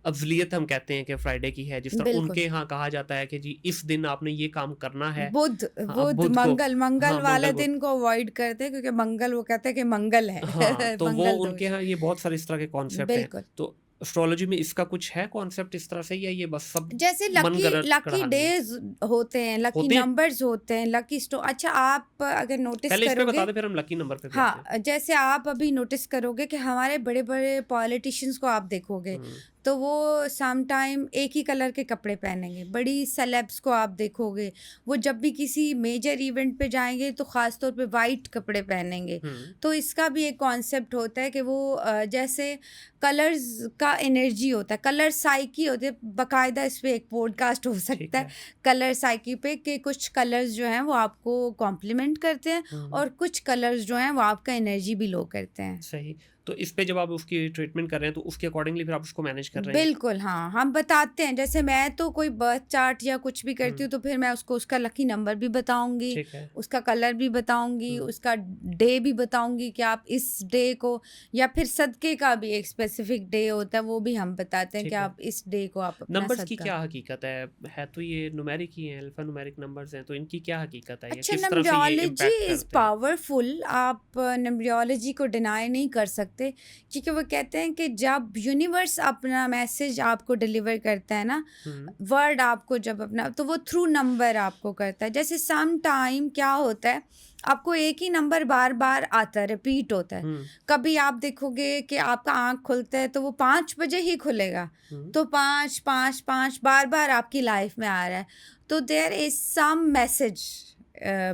अफजलियत हम कहते हैं कि फ्राइडे की है, जिस तरह बिल्कुल। उनके यहाँ कहा जाता है कि जी इस दिन आपने ये काम करना है। बुध हाँ, बुध बुध को, मंगल मंगल हाँ वाले मंगल को, दिन को अवॉइड करते हैं, क्योंकि मंगल वो कहते हैं कि मंगल है हाँ तो वो मंगल उनके दोष। यहाँ ये बहुत सारे इस तरह के कॉन्सेप्ट हैं। बिल्कुल। तो एस्ट्रोलॉजी में इसका कुछ है कॉन्सेप्ट इस तरह से, या ये बस सब जैसे मन लकी गढ़ंत लकी कहानी है? डेज होते हैं, लकी होते हैं? नंबर्स होते हैं, लकी स्टोन। अच्छा, आप अगर नोटिस पहले इस पे बता करोगे, दे, फिर हम लकी नंबर पे भी आते हैं। हाँ, जैसे आप अभी नोटिस करोगे कि हमारे बड़े बड़े पॉलिटिशियंस को आप देखोगे तो वो सम टाइम एक ही कलर के कपड़े पहनेंगे। बड़ी सेलेब्स को आप देखोगे, वो जब भी किसी मेजर इवेंट पे जाएंगे तो ख़ास तौर पे वाइट कपड़े पहनेंगे। तो इसका भी एक कॉन्सेप्ट होता है कि वो जैसे कलर्स का एनर्जी होता है, कलर साइकी होते हैं, बाकायदा इस पे एक पॉडकास्ट हो सकता है कलर साइकी पे, कि कुछ कलर्स जो हैं वो आपको कॉम्प्लीमेंट करते हैं और कुछ कलर्स जो हैं वो आपका एनर्जी भी लो करते हैं। सही। तो इस पे जब आप उसकी ट्रीटमेंट कर रहे हैं तो उसके अकॉर्डिंगली फिर आप उसको मैनेज कर रहे हैं? बिल्कुल, हाँ, हम बताते हैं। जैसे मैं तो कोई बर्थ चार्ट या कुछ भी करती हूँ तो फिर मैं उसको उसका लकी नंबर भी बताऊंगी, ठीक है। उसका कलर भी बताऊंगी, उसका डे भी बताऊंगी कि आप इस डे को, या फिर सदके का भी एक स्पेसिफिक डे होता है वो भी हम बताते हैं ठीक कि है। आप इस डे को आप अपना नंबर्स की सदका। क्या हकीकत है तो ये न्यूमेरिक ही हैं, अल्फा न्यूमेरिक नंबर्स हैं, तो इनकी क्या हकीकत है, या अच्छा, किस तरह से ये नंबरियोलॉजी इम्पैक्ट इज़ करते हैं? पावरफुल। आप नंबरियोलॉजी को डिनाई नहीं कर सकते, क्योंकि वो कहते हैं कि जब यूनिवर्स अपना मैसेज आपको डिलीवर करता है ना, वर्ड आपको जब अपना, तो वो थ्रू नंबर आपको करता है। जैसे सम टाइम क्या होता है, आपको एक ही नंबर बार बार आता है, रिपीट होता है। कभी आप देखोगे कि आपका आँख खुलता है तो वो 5 बजे ही खुलेगा, तो 5 5 5 बार बार आपकी लाइफ में आ रहा है, तो there is some message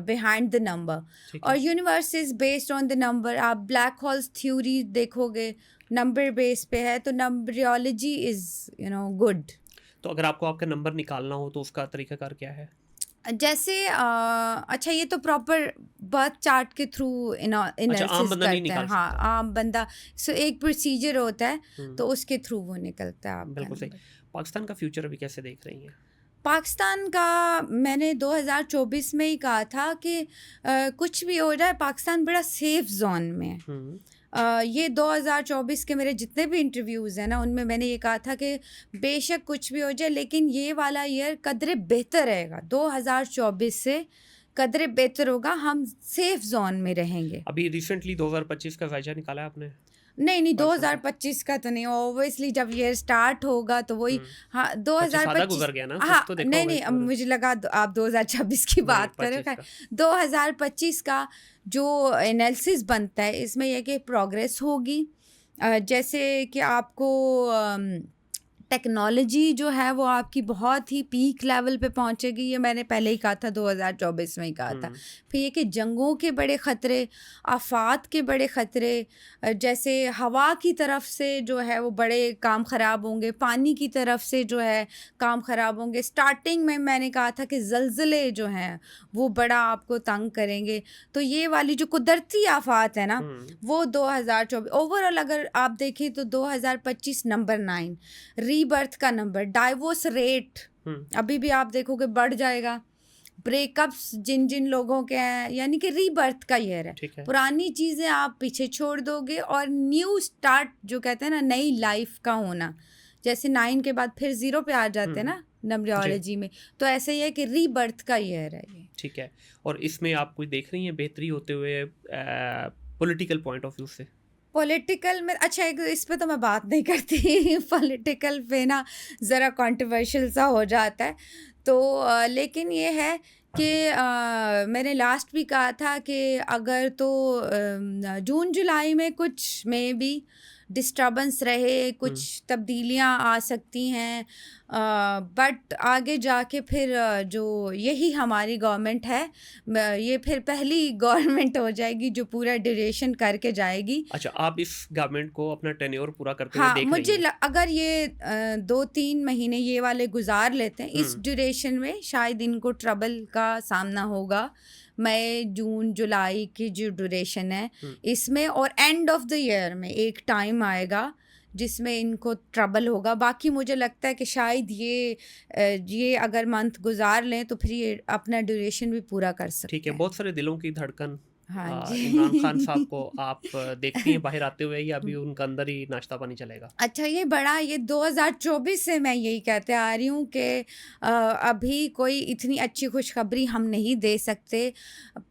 behind the number, और universe is based on the number. आप ब्लैक होल्स थ्योरी देखोगे, नंबर बेस पे है, तो नंबरियोलॉजी इज गुड। तो अगर आपको आपका नंबर निकालना हो तो उसका तरीकाकार क्या है? जैसे अच्छा, ये तो प्रॉपर बर्थ चार्ट के थ्रू एनालिसिस आम बंदा नहीं करते हैं। निकाल हाँ, सकता? आम बंदा, सो एक प्रोसीजर होता है तो उसके थ्रू वो निकलता है आपका बिल्कुल सही। नंबर। पाकिस्तान का फ्यूचर अभी कैसे देख रही हैं? पाकिस्तान का मैंने 2024 में ही कहा था कि कुछ भी हो जाए पाकिस्तान बड़ा सेफ जोन में है। ये 2024 के मेरे जितने भी इंटरव्यूज़ हैं ना, उनमें मैंने ये कहा था कि बेशक कुछ भी हो जाए, लेकिन ये वाला ईयर कदरे बेहतर रहेगा। 2024 से कदरे बेहतर होगा, हम सेफ जोन में रहेंगे। अभी रिसेंटली 2025 का जायजा निकाला है आपने? नहीं 2025 का तो नहीं, ऑब्वियसली जब ईयर स्टार्ट होगा तो वही। हाँ, 2025 गुजर गया ना, हाँ, कुछ तो देखा नहीं होगा नहीं, इस अब बारे में। मुझे लगा आप 2026 की बात कर रहे 25 हो। का। 2025 का जो एनालिसिस बनता है इसमें यह कि प्रोग्रेस होगी, जैसे कि आपको टेक्नोलॉजी जो है वो आपकी बहुत ही पीक लेवल पे पहुंचेगी, ये मैंने पहले ही कहा था, 2024 में ही कहा था। फिर ये कि जंगों के बड़े ख़तरे, आफात के बड़े ख़तरे, जैसे हवा की तरफ से जो है वो बड़े काम ख़राब होंगे, पानी की तरफ से जो है काम ख़राब होंगे। स्टार्टिंग में मैंने कहा था कि ज़लज़ले जो हैं वो बड़ा आपको तंग करेंगे। तो ये वाली जो कुदरती आफात है ना, वो 2024 ओवरऑल अगर आप देखें तो 2025 नंबर 9, रीबर्थ का नंबर, डाइवोर्स रेट अभी भी आप देखोगे बढ़ जाएगा, ब्रेकअप्स जिन जिन लोगों के हैं, यानी कि रीबर्थ का ईयर है। पुरानी चीज़ें आप पीछे छोड़ दोगे और न्यू स्टार्ट जो कहते हैं ना, नई लाइफ का होना, जैसे 9 के बाद फिर 0 पे आ जाते हैं ना नंबरोलॉजी में, तो ऐसे ही है कि रीबर्थ का ईयर है ये। ठीक है। और इसमें आप कोई देख रही हैं बेहतरी होते हुए पॉलिटिकल पॉइंट ऑफ व्यू से? पॉलिटिकल में अच्छा, एक इस पे तो मैं बात नहीं करती पॉलिटिकल पे ना ज़रा कंट्रोवर्शियल सा हो जाता है, तो लेकिन ये है कि मैंने लास्ट भी कहा था कि अगर तो जून जुलाई में कुछ में भी डिस्टर्बेंस रहे, कुछ तब्दीलियां आ सकती हैं, बट आगे जाके फिर जो यही हमारी गवर्नमेंट है, ये फिर पहली गवर्नमेंट हो जाएगी जो पूरा ड्यूरेशन करके जाएगी। अच्छा, आप इस गवर्नमेंट को अपना टेन्योर पूरा करते हुए हाँ, देख मुझे रही हैं? अगर ये 2-3 महीने ये वाले गुजार लेते हैं, इस ड्यूरेशन में शायद इनको ट्रबल का सामना होगा। मई जून जुलाई की जो ड्यूरेशन है इसमें, और एंड ऑफ द ईयर में एक टाइम आएगा जिसमें इनको ट्रबल होगा। बाकी मुझे लगता है कि शायद ये अगर मंथ गुजार लें तो फिर ये अपना ड्यूरेशन भी पूरा कर सकते हैं। ठीक है। बहुत सारे दिलों की धड़कन हाँ जी। इमरान खान साहब को आप देखती हैं बाहर आते हुए, या अभी उनका अंदर ही नाश्ता पानी चलेगा? अच्छा, ये 2024 से मैं यही कहते आ रही हूँ कि अभी कोई इतनी अच्छी खुशखबरी हम नहीं दे सकते।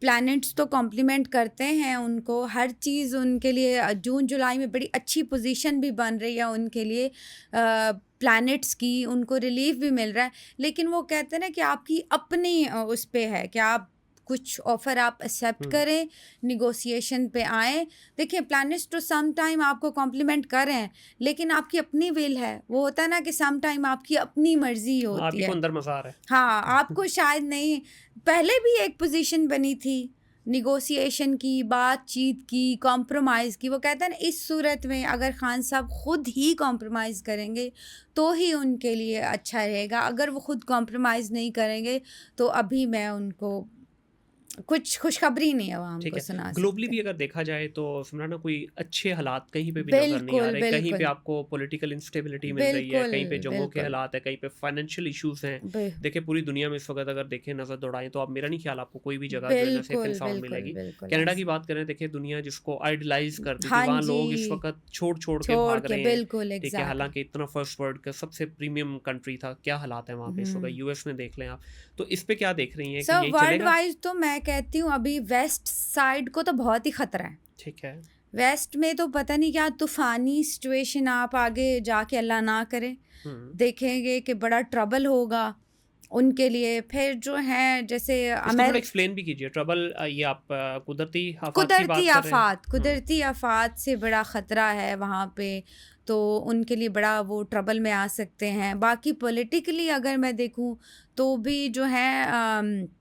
प्लैनेट्स तो कॉम्प्लीमेंट करते हैं उनको, हर चीज़ उनके लिए जून जुलाई में बड़ी अच्छी पोजीशन भी बन रही है उनके लिए, प्लैनेट्स की, उनको रिलीफ भी मिल रहा है। लेकिन वो कहते हैं ना कि आपकी अपनी उस पे है कि आप कुछ ऑफ़र आप एक्सेप्ट करें, निगोशिएशन पे आएँ। देखिए, प्लैनेट्स तो सम टाइम आपको कॉम्प्लीमेंट कर रहे हैं, लेकिन आपकी अपनी विल है। वो होता है ना कि सम टाइम आपकी अपनी मर्ज़ी होती आपको है। अंदर मज़ा आ रहा है। हाँ, आपको शायद नहीं, पहले भी एक पोजीशन बनी थी निगोशिएशन की, बातचीत की, कॉम्प्रोमाइज़ की। वो कहते हैं ना, इस सूरत में अगर खान साहब ख़ुद ही कॉम्प्रोमाइज़ करेंगे तो ही उनके लिए अच्छा रहेगा। अगर वो ख़ुद कॉम्प्रोमाइज़ नहीं करेंगे तो अभी मैं उनको कुछ खुशखबरी नहीं है वो हमको सुना ग्लोबली सकते। भी अगर देखा जाए तो सिमराना कोई अच्छे हालात कहीं पे भी नजर नहीं आ बिल्कुल, रहे। कहीं पे बिल्कुल। आपको पॉलिटिकल इंस्टेबिलिटी मिल रही है, बिल्कुल, कहीं पे जंगों के बिल्कुल। हालात है, कहीं पे फाइनेंशियल इश्यूज हैं। देखिए, पूरी दुनिया में इस वक्त अगर देखें, नजर दौड़ाएं, तो आप, मेरा नहीं ख्याल आपको कोई भी जगह जो है ना सेफ एंड बिल्कुल, साउंड बिल्कुल, मिलेगी। बिल्कुल कनाडा की बात करें, देखिए दुनिया जिसको आइडलाइज करती थी, हाँ वहाँ लोग इस जी, वक्त छोड़ छोड़ के छोड़ भाग के, रहे हैं। बिल्कुल, ठीक है, एग्ज़ैक्टली। हालांकि इतना फर्स्ट वर्ल्ड का सबसे प्रीमियम कंट्री था, क्या हालात है वहाँ पे इस वक्त, यूएस में देख लें आप। तो इस पे क्या देख रही हैं कि सर, यही वर्ल्ड चलेगा? वाइज तो मैं कहती हूँ अभी वेस्ट साइड को तो बहुत ही ख़तरा है। ठीक है। वेस्ट में तो पता नहीं क्या तूफ़ानी सिचुएशन आप आगे जाके अल्लाह ना करे देखेंगे कि बड़ा ट्रबल होगा उनके लिए। फिर जो है जैसे इसको थोड़ा एक्सप्लेन भी कीजिए। ट्रबल, ये आप कुदरती आफात की बात कर रहे हैं? कुदरती आफात से बड़ा ख़तरा है वहाँ पे, तो उनके लिए बड़ा वो ट्रबल में आ सकते हैं। बाकी पॉलिटिकली अगर मैं देखूँ तो भी जो है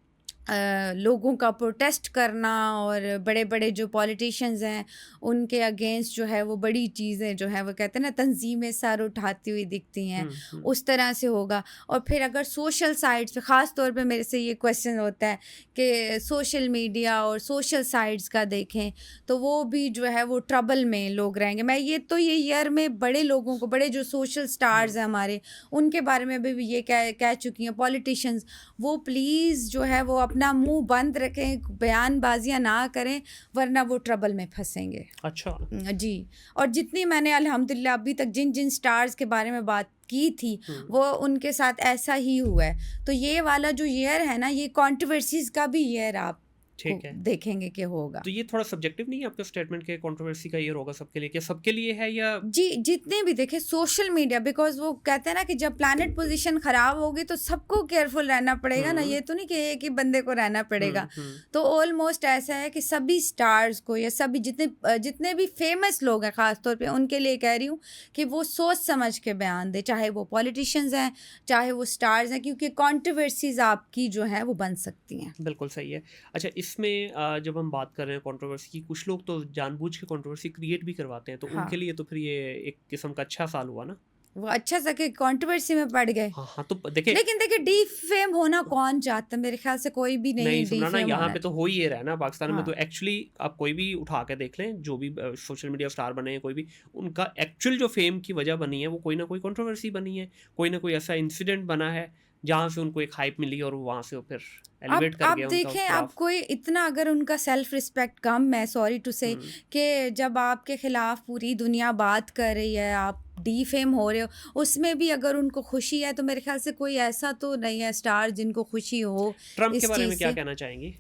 लोगों का प्रोटेस्ट करना और बड़े बड़े जो पॉलिटिशियंस हैं उनके अगेंस्ट जो है वो बड़ी चीज़ें जो है वो कहते हैं ना तंजीमें सर उठाती हुई दिखती हैं, उस तरह से होगा। और फिर अगर सोशल साइट्स पे ख़ास तौर पे मेरे से ये क्वेश्चन होता है कि सोशल मीडिया और सोशल साइट्स का देखें तो वो भी जो है वो ट्रबल में लोग रहेंगे। मैं ये ईयर में बड़े लोगों को, बड़े जो सोशल स्टार्स हैं हमारे, उनके बारे में भी ये कह चुकी हैं पॉलिटिशियंस, वो प्लीज़ जो है वो अपना मुंह बंद रखें, बयानबाजियां ना करें, वरना वो ट्रबल में फंसेंगे। अच्छा जी। और जितनी मैंने अल्हम्दुलिल्लाह अभी तक जिन जिन स्टार्स के बारे में बात की थी वो उनके साथ ऐसा ही हुआ है। तो ये वाला जो ईयर है ना, ये कंट्रोवर्सीज का भी ईयर आप ठीक है। देखेंगे कि होगा। तो ये थोड़ा सब्जेक्टिव नहीं है आपके स्टेटमेंट के, कंट्रोवर्सी का ये होगा सबके लिए, क्या सबके लिए है या? जी, जितने भी देखे सोशल मीडिया, बिकॉज वो कहते हैं ना कि जब प्लैनेट पोजीशन खराब होगी तो सबको केयरफुल रहना पड़ेगा ना, ये तो नहीं कि एक ही बंदे को रहना पड़ेगा। तो ऑलमोस्ट ऐसा है कि सभी स्टार्स को या सभी जितने भी फेमस लोग हैं खासतौर पे उनके लिए कह रही हूँ कि वो सोच समझ के बयान दे, चाहे वो पॉलिटिशियंस हैं चाहे वो स्टार्स हैं, क्योंकि कंट्रोवर्सीज आपकी जो है वो बन सकती हैं। बिल्कुल सही है। अच्छा, इसमें जब हम बात कर रहे हैं कंट्रोवर्सी की, कुछ लोग तो जानबूझ के कंट्रोवर्सी क्रिएट भी करवाते हैं, तो हाँ, उनके लिए तो फिर ये एक किस्म का अच्छा साल हुआ ना। वो अच्छा सा कि कंट्रोवर्सी में पड़ गए। हाँ हाँ, तो देखिए, लेकिन देखिए डीफेम होना कौन चाहता है, मेरे ख्याल से कोई भी नहीं नहीं सुनना ना, डीफेम यहाँ होना पे तो हो ही ये रहा है ना पाकिस्तान में। हाँ, तो एक्चुअली आप कोई भी उठा के देख लें, जो भी सोशल मीडिया स्टार बने हैं, कोई भी, उनका एक्चुअल जो फेम की वजह बनी है वो कोई ना कोई कंट्रोवर्सी बनी है, कोई ना कोई ऐसा इंसिडेंट बना है जहाँ से उनको एक हाइप मिली और वहाँ से वो फिर एलिवेट कर आप गया उनका देखें, आप ग्राफ। कोई इतना अगर उनका सेल्फ रिस्पेक्ट कम है, सॉरी टू से, कि जब आपके खिलाफ पूरी दुनिया बात कर रही है, आप डीफेम हो रहे हो, उसमें भी अगर उनको खुशी है तो मेरे ख्याल से कोई ऐसा तो नहीं है स्टार जिनको खुशी हो ट्रम्प के इस बारे में चीज़ क्या से। कहना चाहेंगी?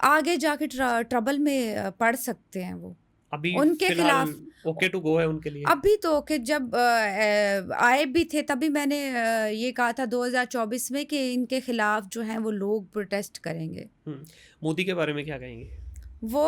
आगे जाके ट्रबल में पड़ सकते हैं वो, अभी उनके फिलहाल खिलाफ। ओके टू गो है उनके लिए? अभी तो कि जब आए भी थे तभी मैंने ये कहा था 2024 में कि इनके खिलाफ जो है वो लोग प्रोटेस्ट करेंगे। मोदी के बारे में क्या कहेंगे? वो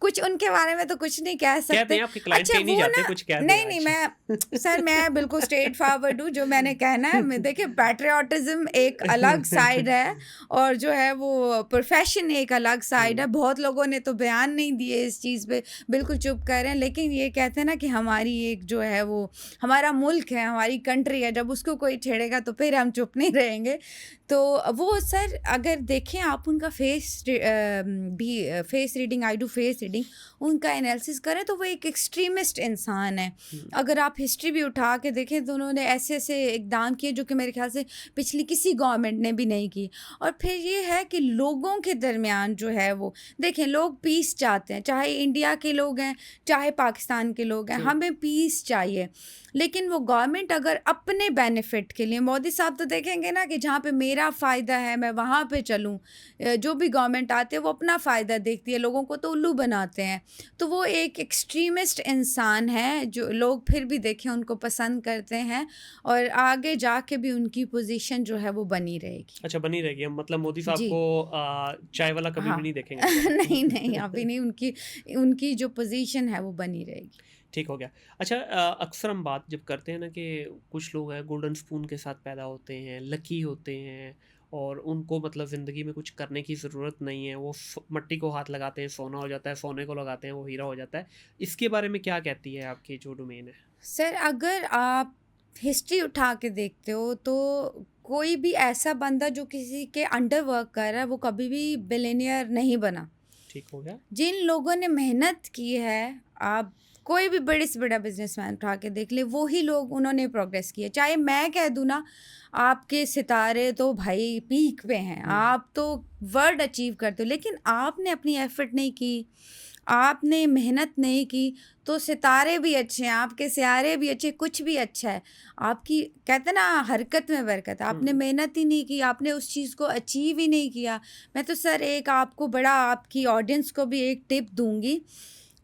कुछ उनके बारे में तो कुछ नहीं कह कह सकते। दें, आपके क्लाइंट अच्छा कहीं नहीं वो जाते, ना, कुछ कह दें नहीं आज। मैं सर मैं बिल्कुल स्ट्रेट फॉरवर्ड हूँ, जो मैंने कहना है देखिए पैट्रियोटिज्म एक अलग साइड है और जो है वो प्रोफेशन एक अलग साइड है। बहुत लोगों ने तो बयान नहीं दिए इस चीज़ पे, बिल्कुल चुप कर रहे हैं, लेकिन ये कहते हैं ना कि हमारी एक जो है वो हमारा मुल्क है, हमारी कंट्री है, जब उसको कोई छेड़ेगा तो फिर हम चुप नहीं रहेंगे। तो वो सर अगर देखें आप उनका face reading, I do face reading, उनका एनालिसिस करें तो वो एक एक्सट्रीमिस्ट इंसान है। अगर आप हिस्ट्री भी उठा के देखें तो उन्होंने ऐसे ऐसे इकदाम किए जो कि मेरे ख्याल से पिछली किसी गवर्नमेंट ने भी नहीं की। और फिर ये है कि लोगों के दरमियान जो है वो देखें, लोग पीस चाहते हैं, चाहे इंडिया के लोग हैं चाहे पाकिस्तान के लोग हैं, हमें पीस चाहिए। लेकिन वो गवर्नमेंट अगर अपने बेनिफिट के लिए, मोदी साहब तो देखेंगे ना कि जहाँ पे मेरा फ़ायदा है मैं वहाँ पे चलूँ, जो भी गवर्नमेंट आती है वो अपना फ़ायदा देखती है, लोगों को तो उल्लू बनाते हैं। तो वो एक एक्सट्रीमिस्ट इंसान है जो लोग फिर भी देखें उनको पसंद करते हैं और आगे जाके भी उनकी पोजीशन जो है वो बनी रहेगी। अच्छा, बनी रहेगी, मतलब मोदी साहब जी, को चाय वाला कभी हाँ। भी नहीं देखेंगे दोबारा। नहीं नहीं अभी नहीं, उनकी उनकी जो पोजीशन है वो बनी रहेगी। ठीक हो गया। अच्छा, अक्सर हम बात जब करते हैं ना कि कुछ लोग हैं गोल्डन स्पून के साथ पैदा होते हैं, लकी होते हैं और उनको मतलब ज़िंदगी में कुछ करने की ज़रूरत नहीं है, वो मट्टी को हाथ लगाते हैं सोना हो जाता है, सोने को लगाते हैं वो हीरा हो जाता है। इसके बारे में क्या कहती है आपकी जो डोमेन है? सर अगर आप हिस्ट्री उठा के देखते हो तो कोई भी ऐसा बंदा जो किसी के अंडर वर्क कर रहा है वो कभी भी बिलियनियर नहीं बना। ठीक हो गया। जिन लोगों ने मेहनत की है, आप कोई भी बड़े से बड़ा बिजनेसमैन उठा के देख ले, वो ही लोग उन्होंने प्रोग्रेस की है। चाहे मैं कह दूँ ना, आपके सितारे तो भाई पीक पे हैं, आप तो वर्ल्ड अचीव करते हो, लेकिन आपने अपनी एफर्ट नहीं की, आपने मेहनत नहीं की, तो सितारे भी अच्छे हैं, आपके सियारे भी अच्छे, कुछ भी अच्छा है। आपकी कहते हैं ना हरकत में बरकत है, आपने मेहनत ही नहीं की, आपने उस चीज़ को अचीव ही नहीं किया। मैं तो सर एक आपको बड़ा, आपकी ऑडियंस को भी एक टिप दूंगी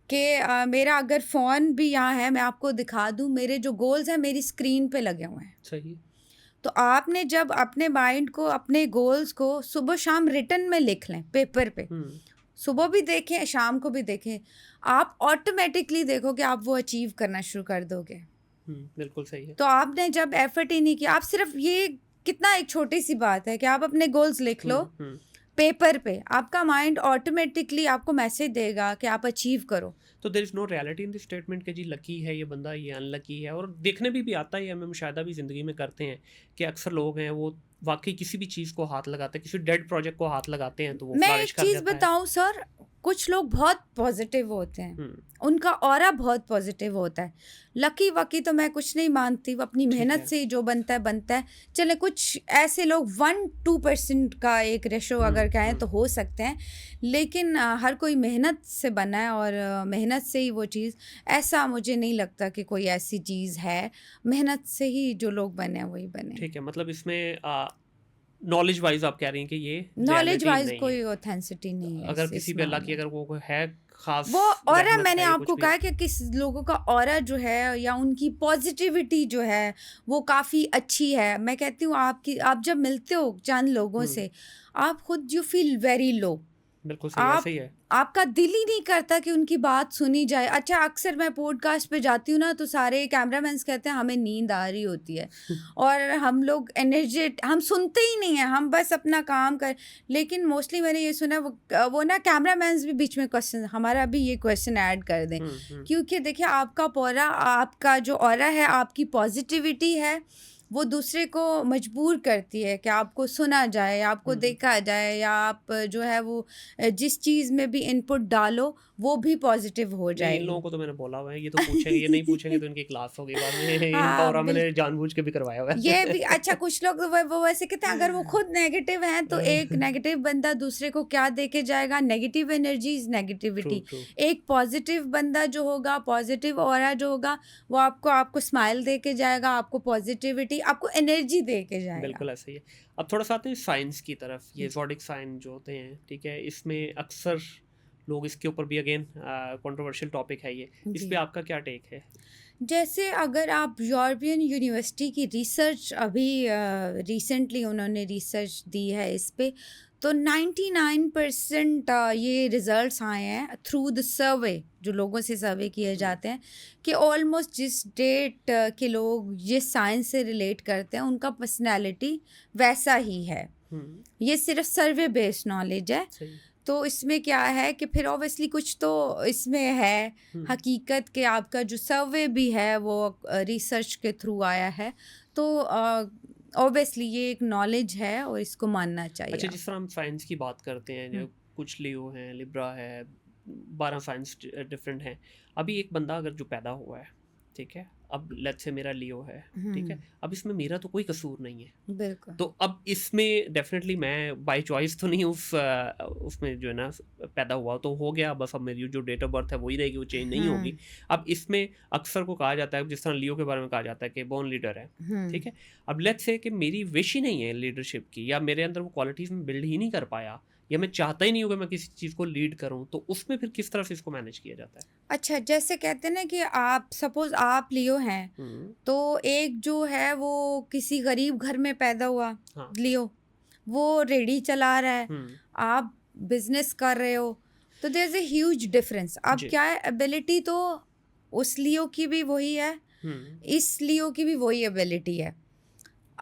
कि मेरा अगर फ़ोन भी यहाँ है, मैं आपको दिखा दूँ, मेरे जो गोल्स हैं मेरी स्क्रीन पे लगे हुए हैं। सही। तो आपने जब अपने माइंड को, अपने गोल्स को सुबह शाम रिटन में लिख लें पेपर पे, सुबह भी देखें शाम को भी देखें, आप ऑटोमेटिकली देखो कि आप वो अचीव करना शुरू कर दोगे। बिल्कुल सही है। तो आपने जब एफर्ट ही नहीं किया, आप सिर्फ ये कितना एक छोटी सी बात है कि आप अपने गोल्स लिख लो पेपर पे, आपका माइंड ऑटोमेटिकली आपको मैसेज देगा कि आप अचीव करो। तो there is no reality in this statement कि जी लकी है ये बंदा, ये अनलकी है। और देखने भी आता है, हमें मुशाहिदा भी ज़िंदगी में करते हैं कि अक्सर लोग हैं वो वाकई किसी भी चीज़ को हाथ लगाते हैं, किसी डेड प्रोजेक्ट को हाथ लगाते हैं तो वो मैं फ्लरिश एक कर चीज़ जाता है। बताऊं सर, कुछ लोग बहुत पॉजिटिव होते हैं, उनका ऑरा बहुत पॉजिटिव होता है। लकी वकी तो मैं कुछ नहीं मानती, वो अपनी मेहनत से ही जो बनता है बनता है। चले कुछ ऐसे लोग 1-2% का एक रेशो अगर कहें तो हो सकते हैं, लेकिन हर कोई मेहनत से बना है और मेहनत से ही वो चीज़, ऐसा मुझे नहीं लगता कि कोई ऐसी चीज़ है। मेहनत से ही जो लोग बने हैं वही बने। ठीक है, मतलब इसमें नॉलेज वाइज आप कह रही हैं कि ये नॉलेज reality वाइज नहीं कोई है। ऑथेंसिटी नहीं है अगर इस किसी पे अल्लाह की मामले में। अगर वो है खास वो ऑरा रहमत मैंने है या आपको कुछ भी कहा कि किस लोगों का ऑरा जो है या उनकी पॉजिटिविटी जो है वो काफ़ी अच्छी है। मैं कहती हूँ आपकी आप जब मिलते हो चंद लोगों हम्म, से, आप खुद यू फील वेरी लो। बिल्कुल सही, आप ऐसे ही है। आपका दिल ही नहीं करता कि उनकी बात सुनी जाए। अच्छा, अक्सर मैं पॉडकास्ट पे जाती हूँ ना, तो सारे कैमरामैन्स कहते हैं हमें नींद आ रही होती है और हम लोग हम सुनते ही नहीं हैं, हम बस अपना काम कर। लेकिन मोस्टली मैंने ये सुना वो ना कैमरामैन्स भी बीच में क्वेश्चन, हमारा भी ये क्वेश्चन ऐड कर दें, हम्म, क्योंकि देखिए आपका जो ऑरा है, आपकी पॉजिटिविटी है, वो दूसरे को मजबूर करती है कि आपको सुना जाए, आपको हम्म। देखा जाए, या आप जो है वो जिस चीज़ में भी इनपुट डालो वो भी पॉजिटिव हो नहीं, इन जाएगी। लोगों को तो मैंने बोला हुआ है, ये तो पूछेंगे, ये नहीं पूछेंगे तो इनकी क्लास होगी बाद में। इनका हाँ, ऑरा मैंने जानबूझ के भी करवाया हुआ ये है। भी अच्छा, कुछ लोग वो वैसे कहते हैं अगर वो खुद नेगेटिव हैं तो एक नेगेटिव बंदा दूसरे को क्या दे के जाएगा? Negative energies, true, negativity. True. एक पॉजिटिव बंदा जो होगा, पॉजिटिव ऑरा जो होगा, वो आपको स्माइल दे के जाएगा, आपको पॉजिटिविटी, आपको एनर्जी दे के जाएगा। बिल्कुल ऐसे ही है। अब थोड़ा सा आते हैं साइंस की तरफ। ये ज़ोडिक साइन जो होते हैं, ठीक है, इसमें अक्सर लोग इसके ऊपर भी अगेन कंट्रोवर्शियल टॉपिक है ये। इस जी, पे आपका क्या टेक है? जैसे अगर आप यूरोपियन यूनिवर्सिटी की रिसर्च अभी रिसेंटली उन्होंने रिसर्च दी है इस पे, तो 99% ये रिजल्ट्स आए हैं थ्रू द सर्वे, जो लोगों से सर्वे किए जाते हैं, कि ऑलमोस्ट जिस डेट के लोग जिस साइंस से रिलेट करते हैं उनका पर्सनैलिटी वैसा ही है। ये सिर्फ सर्वे बेस्ड नॉलेज है। सही। तो इसमें क्या है कि फिर ऑब्वियसली कुछ तो इसमें है हकीकत के, आपका जो सर्वे भी है वो रिसर्च के थ्रू आया है, तो ऑब्वियसली ये एक नॉलेज है और इसको मानना चाहिए। अच्छा, जिस तरह हम साइंस की बात करते हैं, जो हम्म, कुछ लियो हैं, लिब्रा है, 12 साइंस डिफरेंट हैं। अभी एक बंदा अगर जो पैदा हुआ है, ठीक है, अब लेट्स से मेरा लियो है, ठीक है, अब इसमें मेरा तो कोई कसूर नहीं है। बिल्कुल। तो अब इसमें डेफिनेटली मैं बाय चॉइस तो नहीं उसमें जो है ना पैदा हुआ, तो हो गया बस। अब मेरी जो डेट ऑफ बर्थ है वही रहेगी, वो चेंज नहीं होगी। अब इसमें अक्सर को कहा जाता है, जिस तरह लियो के बारे में कहा जाता है कि बोर्न लीडर है, ठीक है। अब लेट्स से कि मेरी विश ही नहीं है लीडरशिप की, या मेरे अंदर वो क्वालिटीज़ में बिल्ड ही नहीं कर पाया, या मैं चाहता ही नहीं हूँ कि मैं किसी चीज़ को लीड करूँ, तो उसमें फिर किस तरह से इसको मैनेज किया जाता है? अच्छा, जैसे कहते हैं ना कि आप सपोज आप लियो हैं, तो एक जो है वो किसी गरीब घर में पैदा हुआ, हाँ। लियो वो रेडी चला रहा है, हम्म, आप बिजनेस कर रहे हो, तो there is a huge difference. अब जी। क्या है, एबिलिटी तो उस लियो की भी वही है, इस लियो की भी वही एबिलिटी है।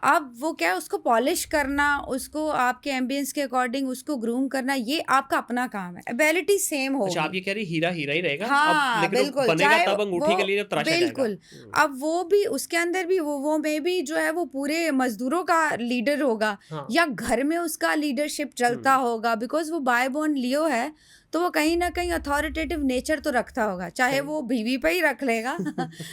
अब वो क्या है, उसको पॉलिश करना, उसको आपके एम्बियंस के अकॉर्डिंग उसको ग्रूम करना, ये आपका अपना काम है। एबिलिटी सेम अच्छा, आप होगी। ये कह रही हीरा हीरा ही रहेगा अब, हाँ, लेकिन वो बिल्कुल, बनेगा चाहे तब अंगूठी वो के लिए जब तराशा जाएगा। बिल्कुल। अब वो भी उसके अंदर भी वो में भी जो है वो पूरे मजदूरों का लीडर होगा, हाँ। या घर में उसका लीडरशिप चलता होगा, बिकॉज वो बाय बॉर्न लियो है, तो वो कहीं ना कहीं अथॉरिटेटिव नेचर तो रखता होगा, चाहे सही। वो बीवी पे ही रख लेगा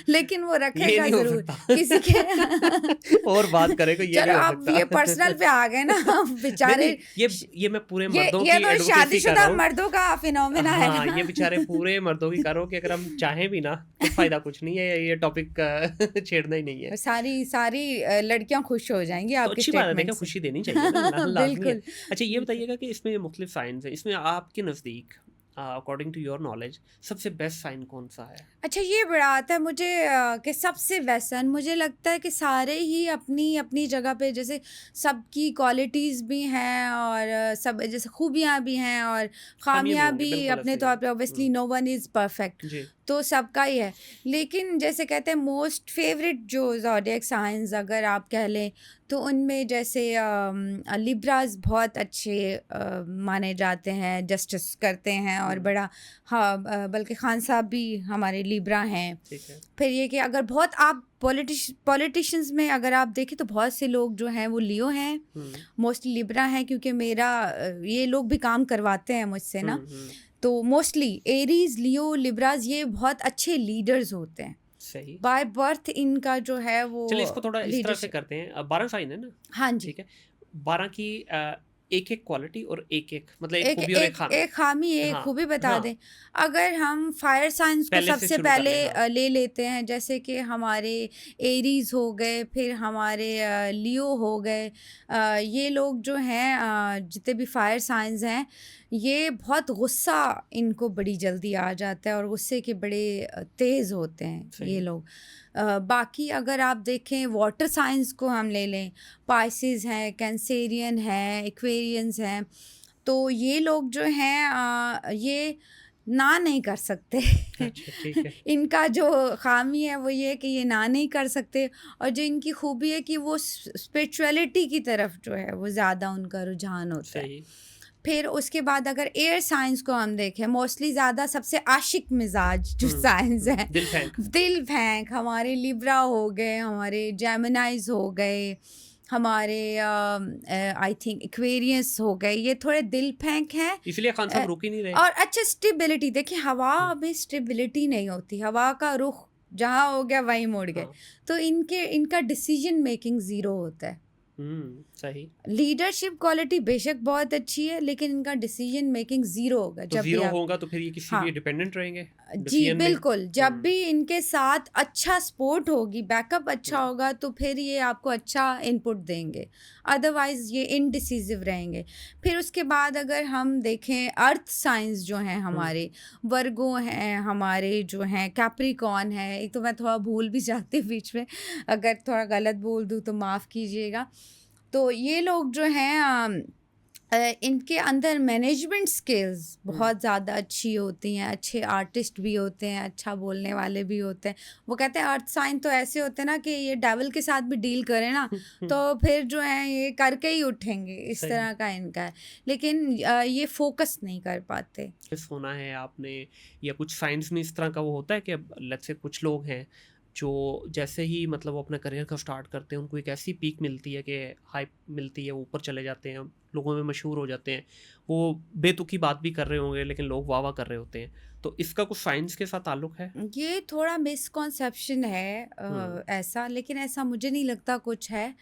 लेकिन वो ये रखेगा नहीं हो जरूर सकता। किसी के और बात करें को ये चलो नहीं हो अब सकता। ये पर्सनल पे आ गए ना नहीं बेचारे। नहीं, ये मैं पूरे ये मर्दों ये की तो एडवोकेसी कर शादीशुदा रहा हूँ। मर्दों का फिनोमेना है हाँ, ना ये बेचारे पूरे मर्दों की करो कि अगर हम चाहें भी ना तो फायदा कुछ नहीं है, ये टॉपिक छेड़ना ही नहीं है। सारी सारी लड़कियां खुश हो जाएंगी तो आपके अच्छी बात है, देखा, स्टेटमेंट से। खुशी देनी चाहिए ना, लाजमी है। बिल्कुल। अच्छा, ये बताइएगा कि इसमें मुख्तलिफ साइंस हैं, इसमें आपके नज़दीक अकॉर्डिंग टू योर नॉलेज सबसे बेस्ट साइन कौन सा है? अच्छा, ये बड़ा आता है मुझे कि सबसे वैसन मुझे लगता है कि सारे ही अपनी अपनी जगह पे, जैसे सबकी क्वालिटीज़ भी हैं और सब जैसे खूबियाँ भी हैं और खामियां खामियाँ होंगी, भी बिल्कुल अपने ऐसे ही तौर है। पे। Obviously no one is perfect, जी। तो सबका ही है। लेकिन जैसे कहते हैं मोस्ट फेवरेट जो ज़ोडिएक साइंस अगर आप कह लें, तो उनमें जैसे लिब्रास बहुत अच्छे माने जाते हैं, जस्टिस करते हैं और बड़ा, हाँ, बल्कि खान साहब भी हमारे लिब्रा हैं। ठीक है। फिर ये कि अगर बहुत आप पॉलिटिशियंस में अगर आप देखें तो बहुत से लोग जो हैं वो लियो हैं, मोस्टली लिब्रा हैं, क्योंकि मेरा ये लोग भी काम करवाते हैं मुझसे ना, तो मोस्टली एरीज, लियो, लिब्रास ये बहुत अच्छे लीडर्स होते हैं। सही। बाय बर्थ इनका जो है वो चलिए इसको थोड़ा इस तरह से लीडरशिप। करते हैं। 12 साइन है ना? हाँ जी। ठीक है। 12 की एक-एक क्वालिटी और एक-एक मतलब एक एक खूबी और एक एक खामी। एक खामी एक हाँ, खूबी बता हाँ, दें। अगर हम फायर साइंस को पहले से सबसे शुरू कर पहले लें, हाँ। ले लेते हैं, जैसे कि हमारे एरीज हो गए, फिर हमारे लियो हो गए। ये लोग जो हैं, जितने भी फायर साइंस हैं, ये बहुत गुस्सा इनको बड़ी जल्दी आ जाता है और गुस्से के बड़े तेज़ होते हैं ये सही। लोग। बाकी अगर आप देखें वाटर साइंस को हम ले लें, पाइसेस हैं, कैंसेरियन हैं, एक्वेरियंस हैं, तो ये लोग जो हैं, ये ना नहीं कर सकते। अच्छा, ठीक है। इनका जो ख़ामी है वो ये है कि ये ना नहीं कर सकते, और जो इनकी खूबी है कि वो स्पिरिचुअलिटी की तरफ जो है वो ज़्यादा उनका रुझान होता है। सही। फिर उसके बाद अगर एयर साइंस को हम देखें, मोस्टली ज़्यादा सबसे आशिक मिजाज जो हुँ, साइंस है, दिल फेंक। दिल फेंक, हमारे लिब्रा हो गए, हमारे जेमिनाइज हो गए, हमारे आई थिंक एक्वेरियस हो गए, ये थोड़े दिल फेंक हैं। इसलिए खान साहब अ, रुक ही नहीं रहे। और अच्छा स्टेबिलिटी देखिए, हवा हुँ, में स्टेबिलिटी नहीं होती, हवा का रुख जहाँ हो गया वहीं मुड़ गए। हाँ। तो इनका डिसीजन मेकिंग ज़ीरो होता है। सही। लीडरशिप क्वालिटी बेशक बहुत अच्छी है, लेकिन इनका डिसीजन मेकिंग ज़ीरो होगा तो जब भी ज़ीरो आप। होगा तो फिर ये किसी हाँ, पे डिपेंडेंट रहेंगे जी डिसीजन में। बिल्कुल, जब भी इनके साथ अच्छा सपोर्ट होगी, बैकअप अच्छा हुँ, होगा, तो फिर ये आपको अच्छा इनपुट देंगे, अदरवाइज़ ये इनडिसिसिव रहेंगे। फिर उसके बाद अगर हम देखें अर्थ साइंस जो हैं हुँ। हमारे, वर्गो हैं, हमारे जो हैं कैप्रिकॉर्न है, एक तो मैं थोड़ा भूल भी जाती हूँ बीच में, अगर थोड़ा गलत बोल दूँ तो माफ़ कीजिएगा। तो ये लोग जो हैं, इनके अंदर मैनेजमेंट स्किल्स हुँ, बहुत ज़्यादा अच्छी होती हैं, अच्छे आर्टिस्ट भी होते हैं, अच्छा बोलने वाले भी होते हैं। वो कहते हैं अर्थ साइन तो ऐसे होते हैं ना कि ये डेविल के साथ भी डील करें ना, तो फिर जो है ये करके ही उठेंगे, इस सही। तरह का इनका है। लेकिन ये फोकस नहीं कर पाते। सुना है आपने या कुछ साइंस में इस तरह का वो होता है कि लेट्स से कुछ लोग हैं जो जैसे ही मतलब वो अपना करियर का स्टार्ट करते हैं उनको एक ऐसी पीक मिलती है कि हाइप मिलती है, वो ऊपर चले जाते हैं, लोगों में मशहूर हो जाते हैं, वो बेतुकी बात भी कर रहे होंगे लेकिन लोग वाह वाह कर रहे होते हैं। तो इसका कुछ साइंस के साथ ताल्लुक है? ये थोड़ा मिसकॉन्सेप्शन है, हुँ, ऐसा, लेकिन ऐसा मुझे नहीं लगता कुछ है।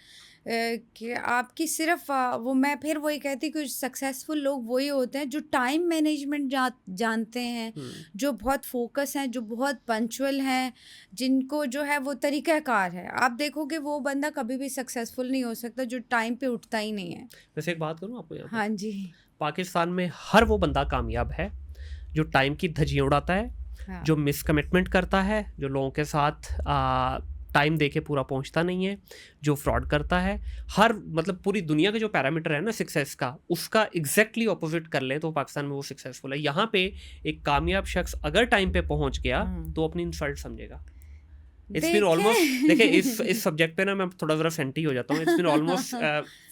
कि आपकी सिर्फ वो, मैं फिर वही कहती, कुछ सक्सेसफुल लोग वही होते हैं जो टाइम मैनेजमेंट जानते हैं, हुँ, जो बहुत फोकस हैं, जो बहुत पंचुअल हैं, जिनको जो है वो तरीक़ाकार है। आप देखोगे वो बंदा कभी भी सक्सेसफुल नहीं हो सकता जो टाइम पे उठता ही नहीं है। वैसे एक बात करूँ आपको यहाँ पे? हाँ जी। पाकिस्तान में हर वो बंदा कामयाब है जो टाइम की धज्जियाँ उड़ाता है, हाँ। जो मिसकमिटमेंट करता है, जो लोगों के साथ टाइम दे के पूरा पहुंचता नहीं है, जो फ्रॉड करता है। हर मतलब पूरी दुनिया का जो पैरामीटर है ना सक्सेस का, उसका एग्जैक्टली ऑपोजिट कर ले तो पाकिस्तान में वो सक्सेसफुल है। यहाँ पे एक कामयाब शख्स अगर टाइम पे पहुंच गया तो अपनी इंसल्ट समझेगा। इट्स बीन ऑलमोस्ट, देखिए इस देखें। सब्जेक्ट पे ना मैं थोड़ा ज़रा सेंटी हो जाता हूँ। इट्स बीन ऑलमोस्ट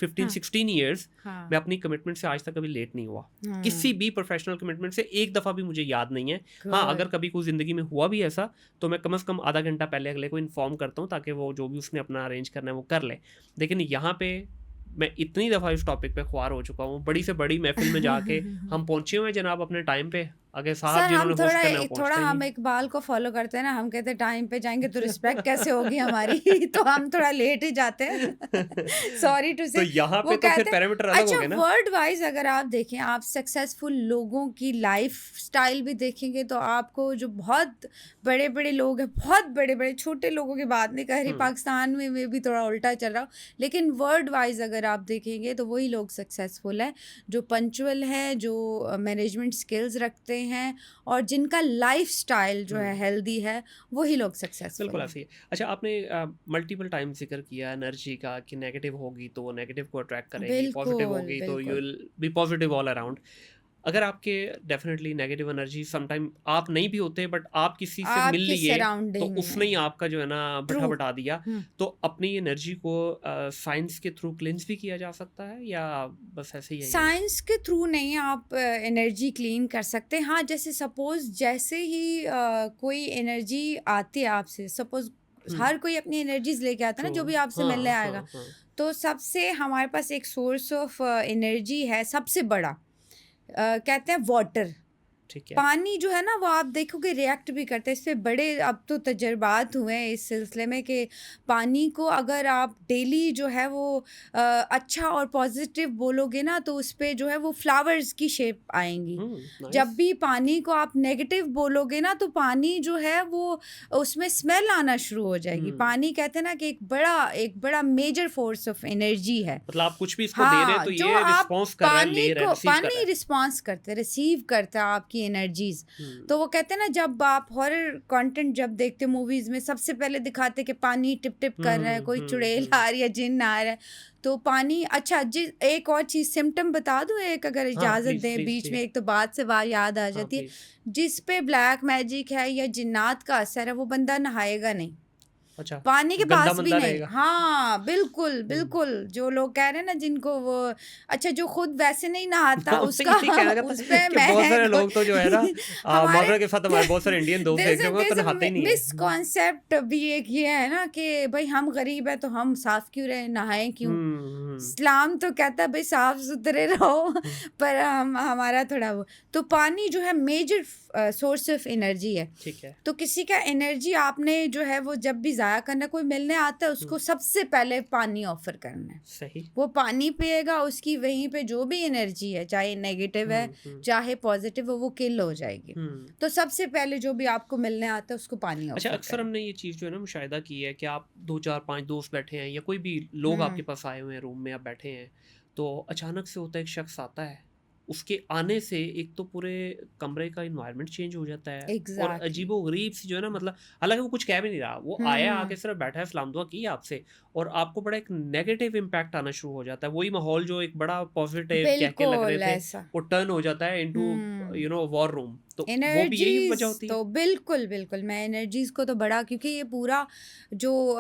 15-16 ईयर्स हाँ, मैं अपनी कमिटमेंट से आज तक कभी लेट नहीं हुआ। हाँ, किसी भी प्रोफेशनल कमिटमेंट से एक दफ़ा भी मुझे याद नहीं है। हाँ, अगर गुड। कभी कोई ज़िंदगी में हुआ भी ऐसा तो मैं कम से कम आधा घंटा पहले अगले को इन्फॉर्म करता हूँ ताकि वो जो भी उसने अपना अरेंज करना है वो कर ले। लेकिन यहाँ पे मैं इतनी दफ़ा इस टॉपिक पे ख्वार हो चुका हूँ, बड़ी से बड़ी महफिल में जाके हम पहुँचे हुए हैं जनाब अपने टाइम पे, आगे साहब सर, हम जिन्होंने होस्ट थोड़ा करना है वो थोड़ा पहुँचते ही हम नहीं। इकबाल को फॉलो करते हैं ना, हम कहते हैं टाइम पे जाएंगे तो रिस्पेक्ट कैसे होगी हमारी। तो हम थोड़ा लेट ही जाते हैं। सॉरी टू तो से। यहाँ वो पे तो फिर कहते हैं, पैरामीटर अलग हो अच्छा गए ना। वर्ल्ड वाइज अगर आप देखें, आप सक्सेसफुल लोगों की लाइफ स्टाइल भी देखेंगे, तो आपको जो बहुत बड़े बड़े लोग हैं, बहुत बड़े बड़े, छोटे लोगों की बात नहीं कर रही, हुँ, पाकिस्तान में भी थोड़ा उल्टा चल रहा हो, लेकिन वर्ल्ड वाइज अगर आप देखेंगे तो वही लोग सक्सेसफुल है जो पंचुअल है, जो मैनेजमेंट स्किल्स रखते हैं, और जिनका लाइफस्टाइल जो है हुँ। हेल्दी है, वही लोग सक्सेसफुल बिल्कुल हैं। ऐसे ही है। अच्छा, आपने मल्टीपल टाइम ज़िक्र किया एनर्जी का कि नेगेटिव होगी तो वो नेगेटिव को अट्रैक्ट करेगी, पॉजिटिव बिल्कुल, होगी तो यू बिल्कुल। Will be positive all around. अगर आपके डेफिनेटली नेगेटिव एनर्जी समटाइम आप नहीं भी होते बट आप किसी से मिल आपके लिए तो सराउंडिंग उसने ही में आपका जो है ना ट्रू। भट्ठा बटा दिया, हुँ। तो अपनी एनर्जी को साइंस के थ्रू क्लींस भी किया जा सकता है या बस ऐसे ही है ये? साइंस के थ्रू नहीं आप एनर्जी क्लीन कर सकते। हाँ, जैसे सपोज़ जैसे ही कोई एनर्जी आती है आपसे, सपोज़ हुँ, हर कोई अपनी एनर्जीज़ लेके आता है ट्रू। ना, जो भी आपसे मिलने हाँ, आएगा। हाँ, हाँ। तो सबसे हमारे पास एक सोर्स ऑफ एनर्जी है सबसे बड़ा, कहते हैं वाटर। ठीक है। पानी जो है ना वो आप देखोगे रिएक्ट भी करते हैं, इस पे बड़े अब तो तजर्बात हुए हैं इस सिलसिले में कि पानी को अगर आप डेली जो है वो अच्छा और पॉजिटिव बोलोगे ना तो उस पे जो है वो फ्लावर्स की शेप आएंगी। जब नाइस। भी पानी को आप नेगेटिव बोलोगे ना तो पानी जो है वो उसमें स्मेल आना शुरू हो जाएगी। पानी कहते हैं ना कि एक बड़ा मेजर फोर्स ऑफ एनर्जी है। मतलब आप कुछ भी इसको दे रहे हैं हाँ, तो जो ये आप रिस्पॉन्स कर रहा है, पानी ले रहा है, को रिसीव कर रहा पानी है। रिस्पॉन्स करते रिसीव करता है आपकी एनर्जीज। तो वो कहते हैं ना जब आप हॉरर कंटेंट जब देखते मूवीज में सबसे पहले दिखाते कि पानी टिप टिप कर रहा है, कोई चुड़ैल आ रही है, जिन्न आ रहा है। तो पानी अच्छा एक और चीज सिम्टम बता दूं एक, अगर हाँ इजाजत प्लीज दें प्लीज बीच प्लीज। में, एक तो बात से बात याद आ हाँ जाती है। प्लीज। जिस पे ब्लैक मैजिक है या जिन्नात का असर है वो बंदा नहाएगा नहीं, अच्छा, पानी के गंदा पास भी मंदा नहीं। रहेगा। हाँ बिल्कुल बिल्कुल, जो लोग कह रहे हैं ना जिनको वो अच्छा जो खुद वैसे नहीं नहाता उससे उसका यही कहना था उस पे कि मैं बहुत सारे लोग तो जो है ना हमारे मगर के साथ हमारे बहुत सारे इंडियन दोस्त देख रहे होंगे तो नहाते ही नहीं है। मिसकॉन्सेप्ट भी एक ये है ना कि भाई हम गरीब है तो हम साफ क्यों रहे, नहाएं क्यों। इस्लाम तो कहता है भाई साफ सुथरे रहो, पर हमारा थोड़ा वो। तो पानी जो है मेजर सोर्स ऑफ एनर्जी है। ठीक है। तो किसी का एनर्जी आपने जो है वो जब भी ज़ाया करना, कोई मिलने आता है उसको सबसे पहले पानी ऑफर करना है। सही। वो पानी पिएगा, उसकी वहीं पे जो भी एनर्जी है चाहे नेगेटिव है चाहे पॉजिटिव है वो किल हो जाएगी। तो सबसे पहले जो भी आपको मिलने आता है उसको पानी अच्छा, ऑफर अक्सर करें। हमने ये चीज़ जो है ना मुशाहिदा की है कि आप 2 4 5 दोस्त बैठे हैं या कोई भी लोग आपके पास आए हुए हैं, रूम में आप बैठे हैं, तो अचानक से होता है एक शख्स आता है, उसके आने से एक तो पूरे कमरे का इन्वायरमेंट चेंज हो जाता है और एग्जैक्टली। अजीबो-गरीब सी जो है ना, मतलब हालांकि वो कुछ कह भी नहीं रहा, वो आया आके सिर्फ बैठा है, सलाम दुआ की आपसे, और आपको बड़ा एक नेगेटिव इम्पैक्ट आना शुरू हो जाता है। वही माहौल जो एक बड़ा पॉजिटिव कह के लग रहे बिल्कुल थे ऐसा। वो टर्न हो जाता है इनटू वॉर रूम। तो वो भी यही वजह एनर्जीज होती है। तो बिल्कुल बिल्कुल, मैं एनर्जीज को तो बड़ा, क्योंकि ये पूरा जो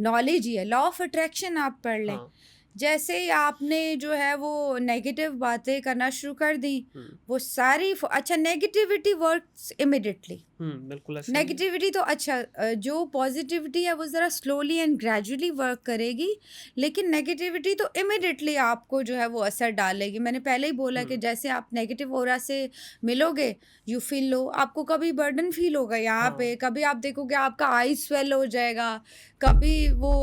नॉलेज ही है, लॉ ऑफ अट्रैक्शन आप पढ़ लें। हाँ। जैसे ही आपने जो है वो नेगेटिव बातें करना शुरू कर दी, वो सारी अच्छा नेगेटिविटी वर्क्स इमिडिएटली। बिल्कुल ऐसा ही है। नेगेटिविटी तो अच्छा जो पॉजिटिविटी है वो ज़रा स्लोली एंड ग्रेजुअली वर्क करेगी, लेकिन नेगेटिविटी तो इमिडिएटली आपको जो है वो असर डालेगी। मैंने पहले ही बोला कि जैसे आप नेगेटिव ऑरा से मिलोगे यू फील लो, आपको कभी बर्डन फील होगा यहाँ पे, कभी आप देखोगे आपका आई स्वेल हो जाएगा, कभी वो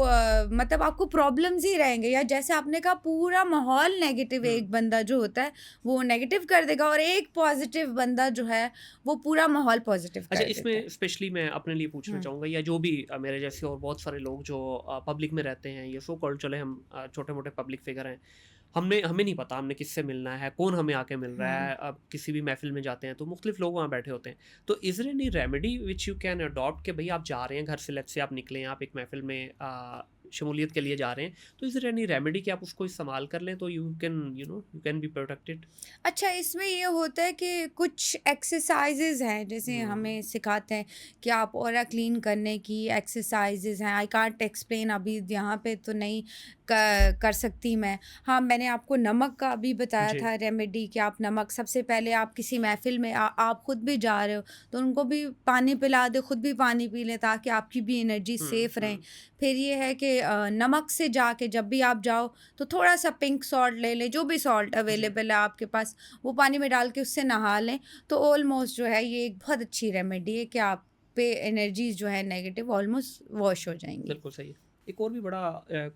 मतलब आपको प्रॉब्लम्स ही रहेंगे, या जैसे आपने कहा पूरा माहौल नेगेटिव, एक बंदा जो होता है वो नेगेटिव कर देगा और एक पॉजिटिव बंदा जो है वो पूरा माहौल पॉजिटिव अच्छा, कर देता इसमें है। स्पेशली मैं अपने लिए पूछना चाहूँगा, या जो भी मेरे जैसे और बहुत सारे लोग जो पब्लिक में रहते हैं, ये सो कॉल्ड, चले हम छोटे मोटे पब्लिक फिगर हैं, हमें नहीं पता हमने किससे मिलना है, कौन हमें आके मिल रहा है। अब किसी भी महफिल में जाते हैं तो मुख्तलिफ लोग वहाँ बैठे होते हैं, तो is there any remedy which you can adopt कि भाई आप जा रहे हैं घर से, लेट्स से आप निकले हैं, आप एक महफिल में शमूलियत के लिए जा रहे हैं, तो इज़ देयर एनी रेमेडी कि आप उसको इस्तेमाल कर लें तो यू कैन बी प्रोटेक्टेड। अच्छा, इसमें ये होता है कि कुछ एक्सरसाइजेज हैं जैसे हमें सिखाते हैं कि आप ऑरा क्लीन करने की एक्सरसाइजेज हैं। आई कांट एक्सप्लेन अभी यहाँ पे तो नहीं कर सकती मैं। हाँ, मैंने आपको नमक का अभी बताया जी। था रेमेडी, कि आप नमक सबसे पहले आप किसी महफिल में आप खुद भी जा रहे हो तो उनको भी पानी पिला दे, खुद भी पानी पी लें ताकि आपकी भी एनर्जी सेफ रहें। फिर ये है कि नमक से जाके जब भी आप जाओ तो थोड़ा सा पिंक सॉल्ट ले लें, जो भी सॉल्ट अवेलेबल है आपके पास, वो पानी में डाल के उससे नहा लें, तो ऑलमोस्ट जो है ये एक बहुत अच्छी रेमेडी है कि आप पे एनर्जीज जो है नेगेटिव ऑलमोस्ट वॉश हो जाएंगी। बिल्कुल सही है। एक और भी बड़ा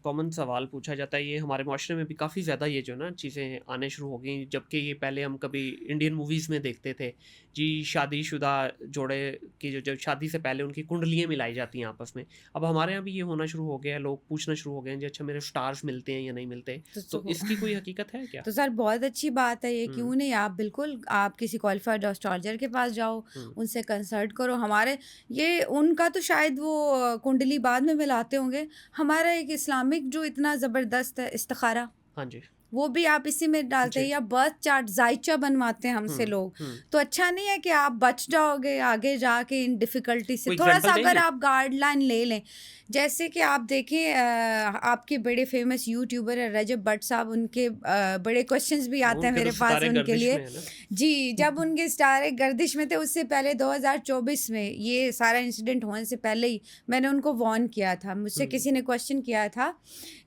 कॉमन सवाल पूछा जाता है, ये हमारे माशरे में भी काफ़ी ज़्यादा ये जो ना चीज़ें आने शुरू हो गई, जबकि ये पहले हम कभी इंडियन मूवीज़ में देखते थे जी, शादीशुदा जोड़े की जो शादी से पहले उनकी कुंडलियाँ मिलाई जाती हैं आपस में। अब हमारे यहाँ भी ये होना शुरू हो गया है, लोग पूछना शुरू हो गए हैं जी अच्छा मेरे स्टार्स मिलते हैं या नहीं मिलते, तो इसकी कोई हकीकत है क्या? तो सर बहुत अच्छी बात है ये, क्यों नहीं, आप बिल्कुल आप किसी क्वालिफाइड एस्ट्रोलॉजर के पास जाओ, उनसे कंसल्ट करो। हमारे ये उनका तो शायद वो कुंडली बाद में मिलाते होंगे, हमारा एक इस्लामिक जो इतना ज़बरदस्त है इस्तिखारा, हाँ जी। वो भी आप इसी में डालते हैं, या बर्थ चार्ट जायचा बनवाते हैं हमसे लोग। तो अच्छा नहीं है कि आप बच जाओगे आगे जाके इन डिफ़िकल्टी से। कोई थोड़ा सा एग्जांपल अगर देंगे? आप गाइडलाइन ले लें, जैसे कि आप देखें आपके बड़े फेमस यूट्यूबर है रजब भट्ट साहब, उनके बड़े क्वेश्चंस भी आते हैं उनके मेरे तो पास सितारे उनके गर्दिश लिए। में है ना। जी, जब उनके स्टार गर्दिश में थे, उससे पहले 2024 में ये सारा इंसिडेंट होने से पहले ही मैंने उनको वार्न किया था। मुझसे किसी ने क्वेश्चन किया था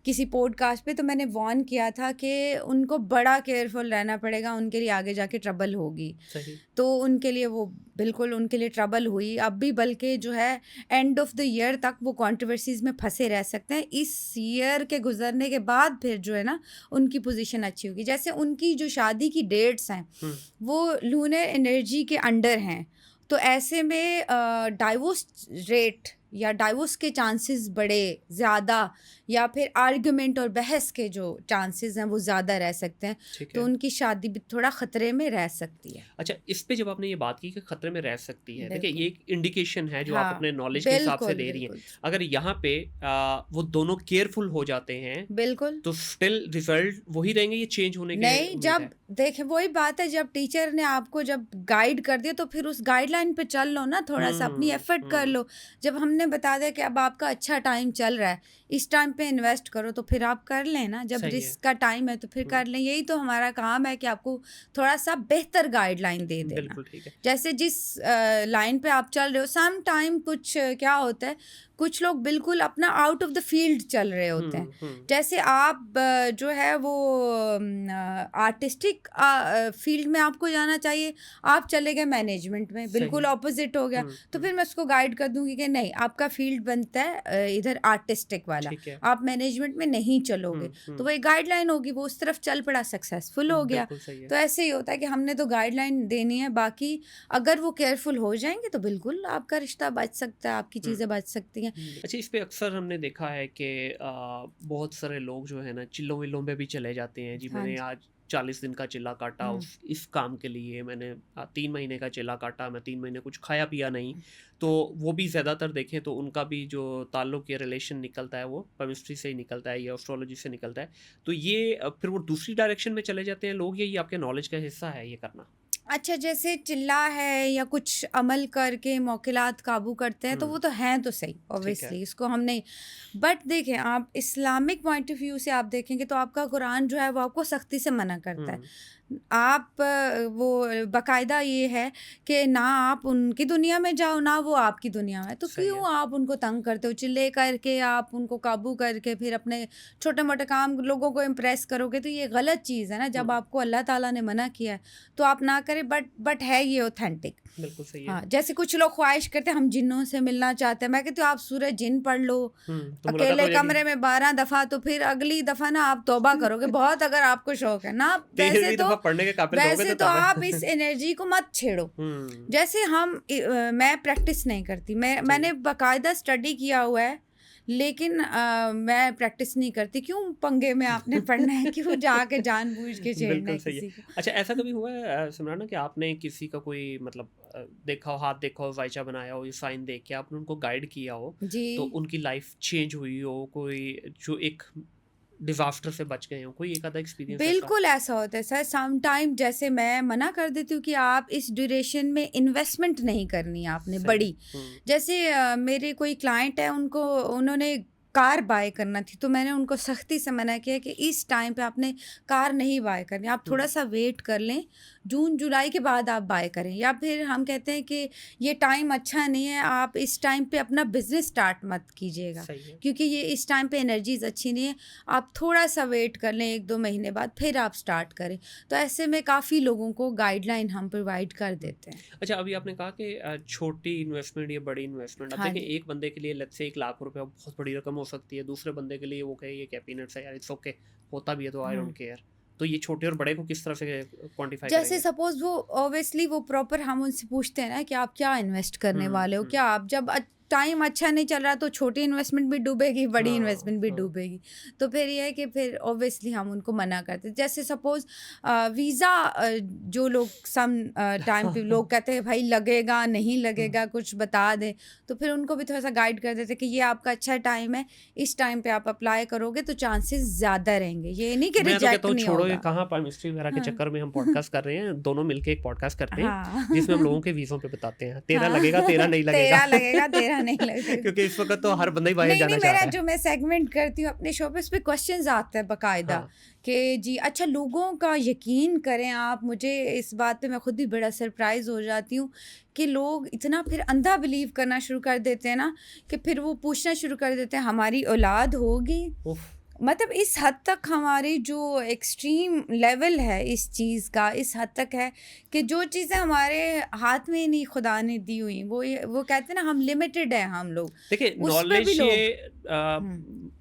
किसी पॉडकास्ट पे, तो मैंने वार्न किया था कि कि उनको बड़ा केयरफुल रहना पड़ेगा, उनके लिए आगे जाके ट्रबल होगी। सही। तो उनके लिए वो बिल्कुल उनके लिए ट्रबल हुई अब भी, बल्कि जो है एंड ऑफ द ईयर तक वो कंट्रोवर्सीज में फंसे रह सकते हैं। इस ईयर के गुजरने के बाद फिर जो है ना उनकी पोजीशन अच्छी होगी। जैसे उनकी जो शादी की डेट्स हैं वो लूनर एनर्जी के अंडर हैं, तो ऐसे में डाइवोर्स रेट या डाइवोर्स के चांसेस बड़े ज़्यादा, या फिर आर्गुमेंट और बहस के जो चांसेस हैं वो ज़्यादा रह सकते हैं। ठीक तो है। उनकी शादी भी थोड़ा ख़तरे में रह सकती है। अच्छा, इस पे जब आपने ये बात की कि खतरे में रह सकती है, देखिए बिल्कुल। ये एक इंडिकेशन है जो आप हाँ, अपने नॉलेज के हिसाब से बिल्कुल, दे रही हैं। बिल्कुल, अगर यहाँ पे वो दोनों केयरफुल हो जाते हैं बिल्कुल। तो स्टिल रिजल्ट वही रहेंगे, ये चेंज होने की नहीं, उम्मीद जब है? देखें वही बात है, जब टीचर ने आपको जब गाइड कर दिया तो फिर उस गाइडलाइन पे चल लो ना, थोड़ा-सा अपनी एफर्ट कर लो। जब हमने बता दिया कि अब आपका अच्छा टाइम चल रहा है, इस टाइम पे इन्वेस्ट करो, तो फिर आप कर लें ना। जब सही है। रिस्क का टाइम है तो फिर कर लें। यही तो हमारा काम है कि आपको थोड़ा-सा बेहतर गाइडलाइन दे देना। बिल्कुल ठीक है। जैसे जिस लाइन पे आप चल रहे हो, सम टाइम कुछ क्या होता है, कुछ लोग बिल्कुल अपना आउट ऑफ द फील्ड चल रहे होते हैं। जैसे आप जो है वो आर्टिस्टिक फील्ड में आपको जाना चाहिए, आप चले गए मैनेजमेंट में, बिल्कुल सही। ऑपोजिट हो गया। तो फिर मैं उसको गाइड कर दूंगी कि नहीं, आपका फील्ड बनता है इधर आर्टिस्टिक वाला, ठीक है। आप मैनेजमेंट में नहीं चलोगे। तो वही गाइडलाइन होगी, वो उस तरफ चल पड़ा, सक्सेसफुल हो गया। बिल्कुल सही है। तो ऐसे ही होता है कि हमने तो गाइडलाइन देनी है, बाकी अगर वो केयरफुल हो जाएंगे तो बिल्कुल आपका रिश्ता बच सकता है, आपकी चीज़ें बच सकती हैं। अच्छा, इस पे अक्सर हमने देखा है कि बहुत सारे लोग जो है ना चिल्लों विल्लों पे भी चले जाते हैं। जी हाँ मैंने जी। आज 40 दिन का चिल्ला काटा इस काम के लिए, मैंने 3 महीने का चिल्ला काटा, मैं 3 महीने कुछ खाया पिया नहीं। तो वो भी ज़्यादातर देखें तो उनका भी जो ताल्लुक या रिलेशन निकलता है वो केमिस्ट्री से ही निकलता है या एस्ट्रोलॉजी से निकलता है। तो ये फिर वो दूसरी डायरेक्शन में चले जाते हैं लोग, या ये आपके नॉलेज का हिस्सा है ये करना? अच्छा, जैसे चिल्ला है या कुछ अमल करके मौकिलात काबू करते हैं, तो वो तो हैं तो सही, ठीक है। ऑब्वियसली इसको हमने। बट देखें, आप इस्लामिक पॉइंट ऑफ व्यू से आप देखेंगे तो आपका कुरान जो है वो आपको सख्ती से मना करता है। आप वो बाकायदा ये है कि ना आप उनकी दुनिया में जाओ ना वो आपकी दुनिया में। तो सही है। क्यों आप उनको तंग करते हो? चिल्ले करके आप उनको काबू करके फिर अपने छोटे मोटे काम लोगों को इम्प्रेस करोगे, तो ये गलत चीज़ है ना। जब आपको अल्लाह ताला ने मना किया है तो आप ना करें। बट है ये ऑथेंटिक। बिल्कुल सही है। हाँ, जैसे कुछ लोग ख्वाहिश करते हैं हम जिन्नों से मिलना चाहते हैं, मैं कहती हूँ आप सूरह जिन पढ़ लो तो मुलाकात अकेले हो जाएगी। कमरे में 12 दफ़ा, तो फिर अगली दफ़ा ना आप तौबा करोगे बहुत, अगर आपको शौक है ना। वैसे 13वीं तो दफा पढ़ने के काबिल होगे वैसे तो तो तब आप इस एनर्जी को मत छेड़ो। जैसे मैं प्रैक्टिस नहीं करती, मैंने बाकायदा स्टडी किया हुआ है, लेकिन मैं प्रैक्टिस नहीं करती। क्यों पंगे में आपने पढ़ना है? क्यों जाके जानबूझ के छेड़ना बिल्कुल है सही है। किसी को? अच्छा, ऐसा कभी हुआ है सिमराना कि आपने किसी का कोई मतलब देखा हो, हाथ देखा हो, वाइचा बनाया हो, ये साइन देख के आपने उनको गाइड किया हो, जी। तो उनकी लाइफ चेंज हुई हो, कोई जो एक डिजास्टर से बच गए हो, कोई एक आधा एक्सपीरियंस ऐसा? बिल्कुल ऐसा होता है सर। सम टाइम जैसे मैं मना कर देती हूँ कि आप इस ड्यूरेशन में इन्वेस्टमेंट नहीं करनी है आपने सही। बड़ी। जैसे मेरे कोई क्लाइंट है, उन्होंने कार बाय करना थी, तो मैंने उनको सख्ती से मना किया कि इस टाइम पे आपने कार नहीं बाय करनी, आप थोड़ा सा वेट कर लें, जून जुलाई के बाद आप बाय करें। या फिर हम कहते हैं कि ये टाइम अच्छा नहीं है, आप इस टाइम पे अपना बिजनेस स्टार्ट मत कीजिएगा, सही है। क्योंकि ये इस टाइम पे एनर्जीज अच्छी नहीं है। आप थोड़ा सा वेट कर लें, 1-2 महीने बाद फिर आप स्टार्ट करें। तो ऐसे में काफ़ी लोगों को गाइडलाइन हम प्रोवाइड कर देते हैं। अच्छा, अभी आपने कहा कि छोटी इन्वेस्टमेंट या बड़ी इन्वेस्टमेंट, अब हाँ देखिए जी। एक बंदे के लिए लेट्स से 1 लाख रुपए बहुत बड़ी रकम हो सकती है, दूसरे बंदे के लिए वो कहे ये क्या पीनट्स है यार, इट्स ओके, होता भी है तो आई डोंट केयर। तो ये छोटे और बड़े को किस तरह से क्वांटिफाई जैसे करेंगे? सपोज वो ऑब्वियसली वो प्रॉपर हम उनसे पूछते हैं ना कि आप क्या इन्वेस्ट करने वाले हो, क्या आप जब टाइम अच्छा नहीं चल रहा तो छोटी इन्वेस्टमेंट भी डूबेगी, बड़ी इन्वेस्टमेंट भी डूबेगी। तो फिर ये है कि फिर ऑब्वियसली हम उनको मना करते हैं। जैसे सपोज वीज़ा, जो लोग सम टाइम पे लोग कहते हैं भाई लगेगा नहीं लगेगा, कुछ बता दें, तो फिर उनको भी थोड़ा सा गाइड कर देते हैं कि ये आपका अच्छा टाइम है, इस टाइम पे आप अप्लाई करोगे तो चांसेस ज़्यादा रहेंगे। ये नहीं कि मैं तो रिजेक्ट कहता हूँ नहीं छोड़ो, ये होगा। कहाँ पामिस्ट्री वगैरह के हाँ। चक्कर में हम पॉडकास्ट कर रहे हैं, दोनों मिलके एक पॉडकास्ट करते हैं हाँ। जिसमें हम लोगों के वीज़ों पे बताते हैं, तेरा हाँ। लगेगा तेरा नहीं लगेगा। तेरा लगेगा तेरा नहीं लगेगा। क्योंकि इस वक्त तो हर बंदा ही बाहर नहीं जाना नहीं, चाह मेरा रहा है। जो मैं सेगमेंट करती हूँ अपने शो पे, उस पे क्वेश्चंस आते हैं बाकायदा हाँ। कि जी अच्छा, लोगों का यकीन करें आप, मुझे इस बात पे मैं खुद भी बड़ा सरप्राइज हो जाती हूँ कि लोग इतना फिर अंधा बिलीव करना शुरू कर देते हैं ना, कि फिर वो पूछना शुरू कर देते हैं हमारी औलाद होगी, उफ। मतलब इस हद तक हमारी जो एक्सट्रीम लेवल है इस चीज़ का, इस हद तक है कि जो चीज़ें हमारे हाथ में नहीं खुदा ने दी हुई, वो कहते हैं ना, हम लिमिटेड है हम लोग, देखिए उस पे भी नॉलेज लोग। ये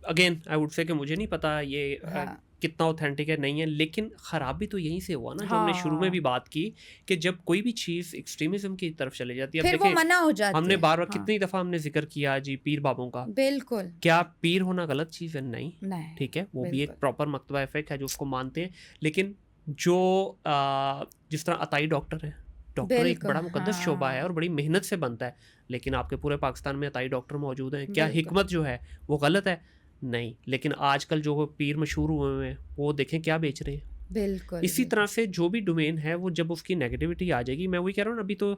अगेन आई वुड से कि मुझे नहीं पता ये हाँ कितना ऑथेंटिक है नहीं है, लेकिन ख़राब भी तो यहीं से हुआ ना, जो हमने शुरू में भी हाँ, बात की कि जब कोई भी चीज़ एक्सट्रीमिज्म की तरफ चली जाती है। अब फिर वो देखिए मना हो जाती हमने है। बार बार हाँ कितनी दफ़ा हमने जिक्र किया जी पीर बाबों का, बिल्कुल। क्या पीर होना गलत चीज़ है? नहीं, नहीं ठीक है, वो भी एक बिल्कुल। प्रॉपर मकतबा फ़िक़्ह है जो उसको मानते हैं, लेकिन जो जिस तरह अताई डॉक्टर है, डॉक्टर एक बिल्कुल बड़ा मुकद्दस शोबा है और हाँ बड़ी मेहनत से बनता है, लेकिन आपके पूरे पाकिस्तान में अताई डॉक्टर मौजूद हैं, क्या बिल्कुल हिकमत जो है वो गलत है? नहीं, लेकिन आजकल जो पीर मशहूर हुए हुए हैं वो देखें क्या बेच रहे हैं। बिल्कुल इसी बिल्कुल। तरह से जो भी डोमेन है वो जब उसकी नेगेटिविटी आ जाएगी, मैं वही कह रहा हूँ ना, अभी तो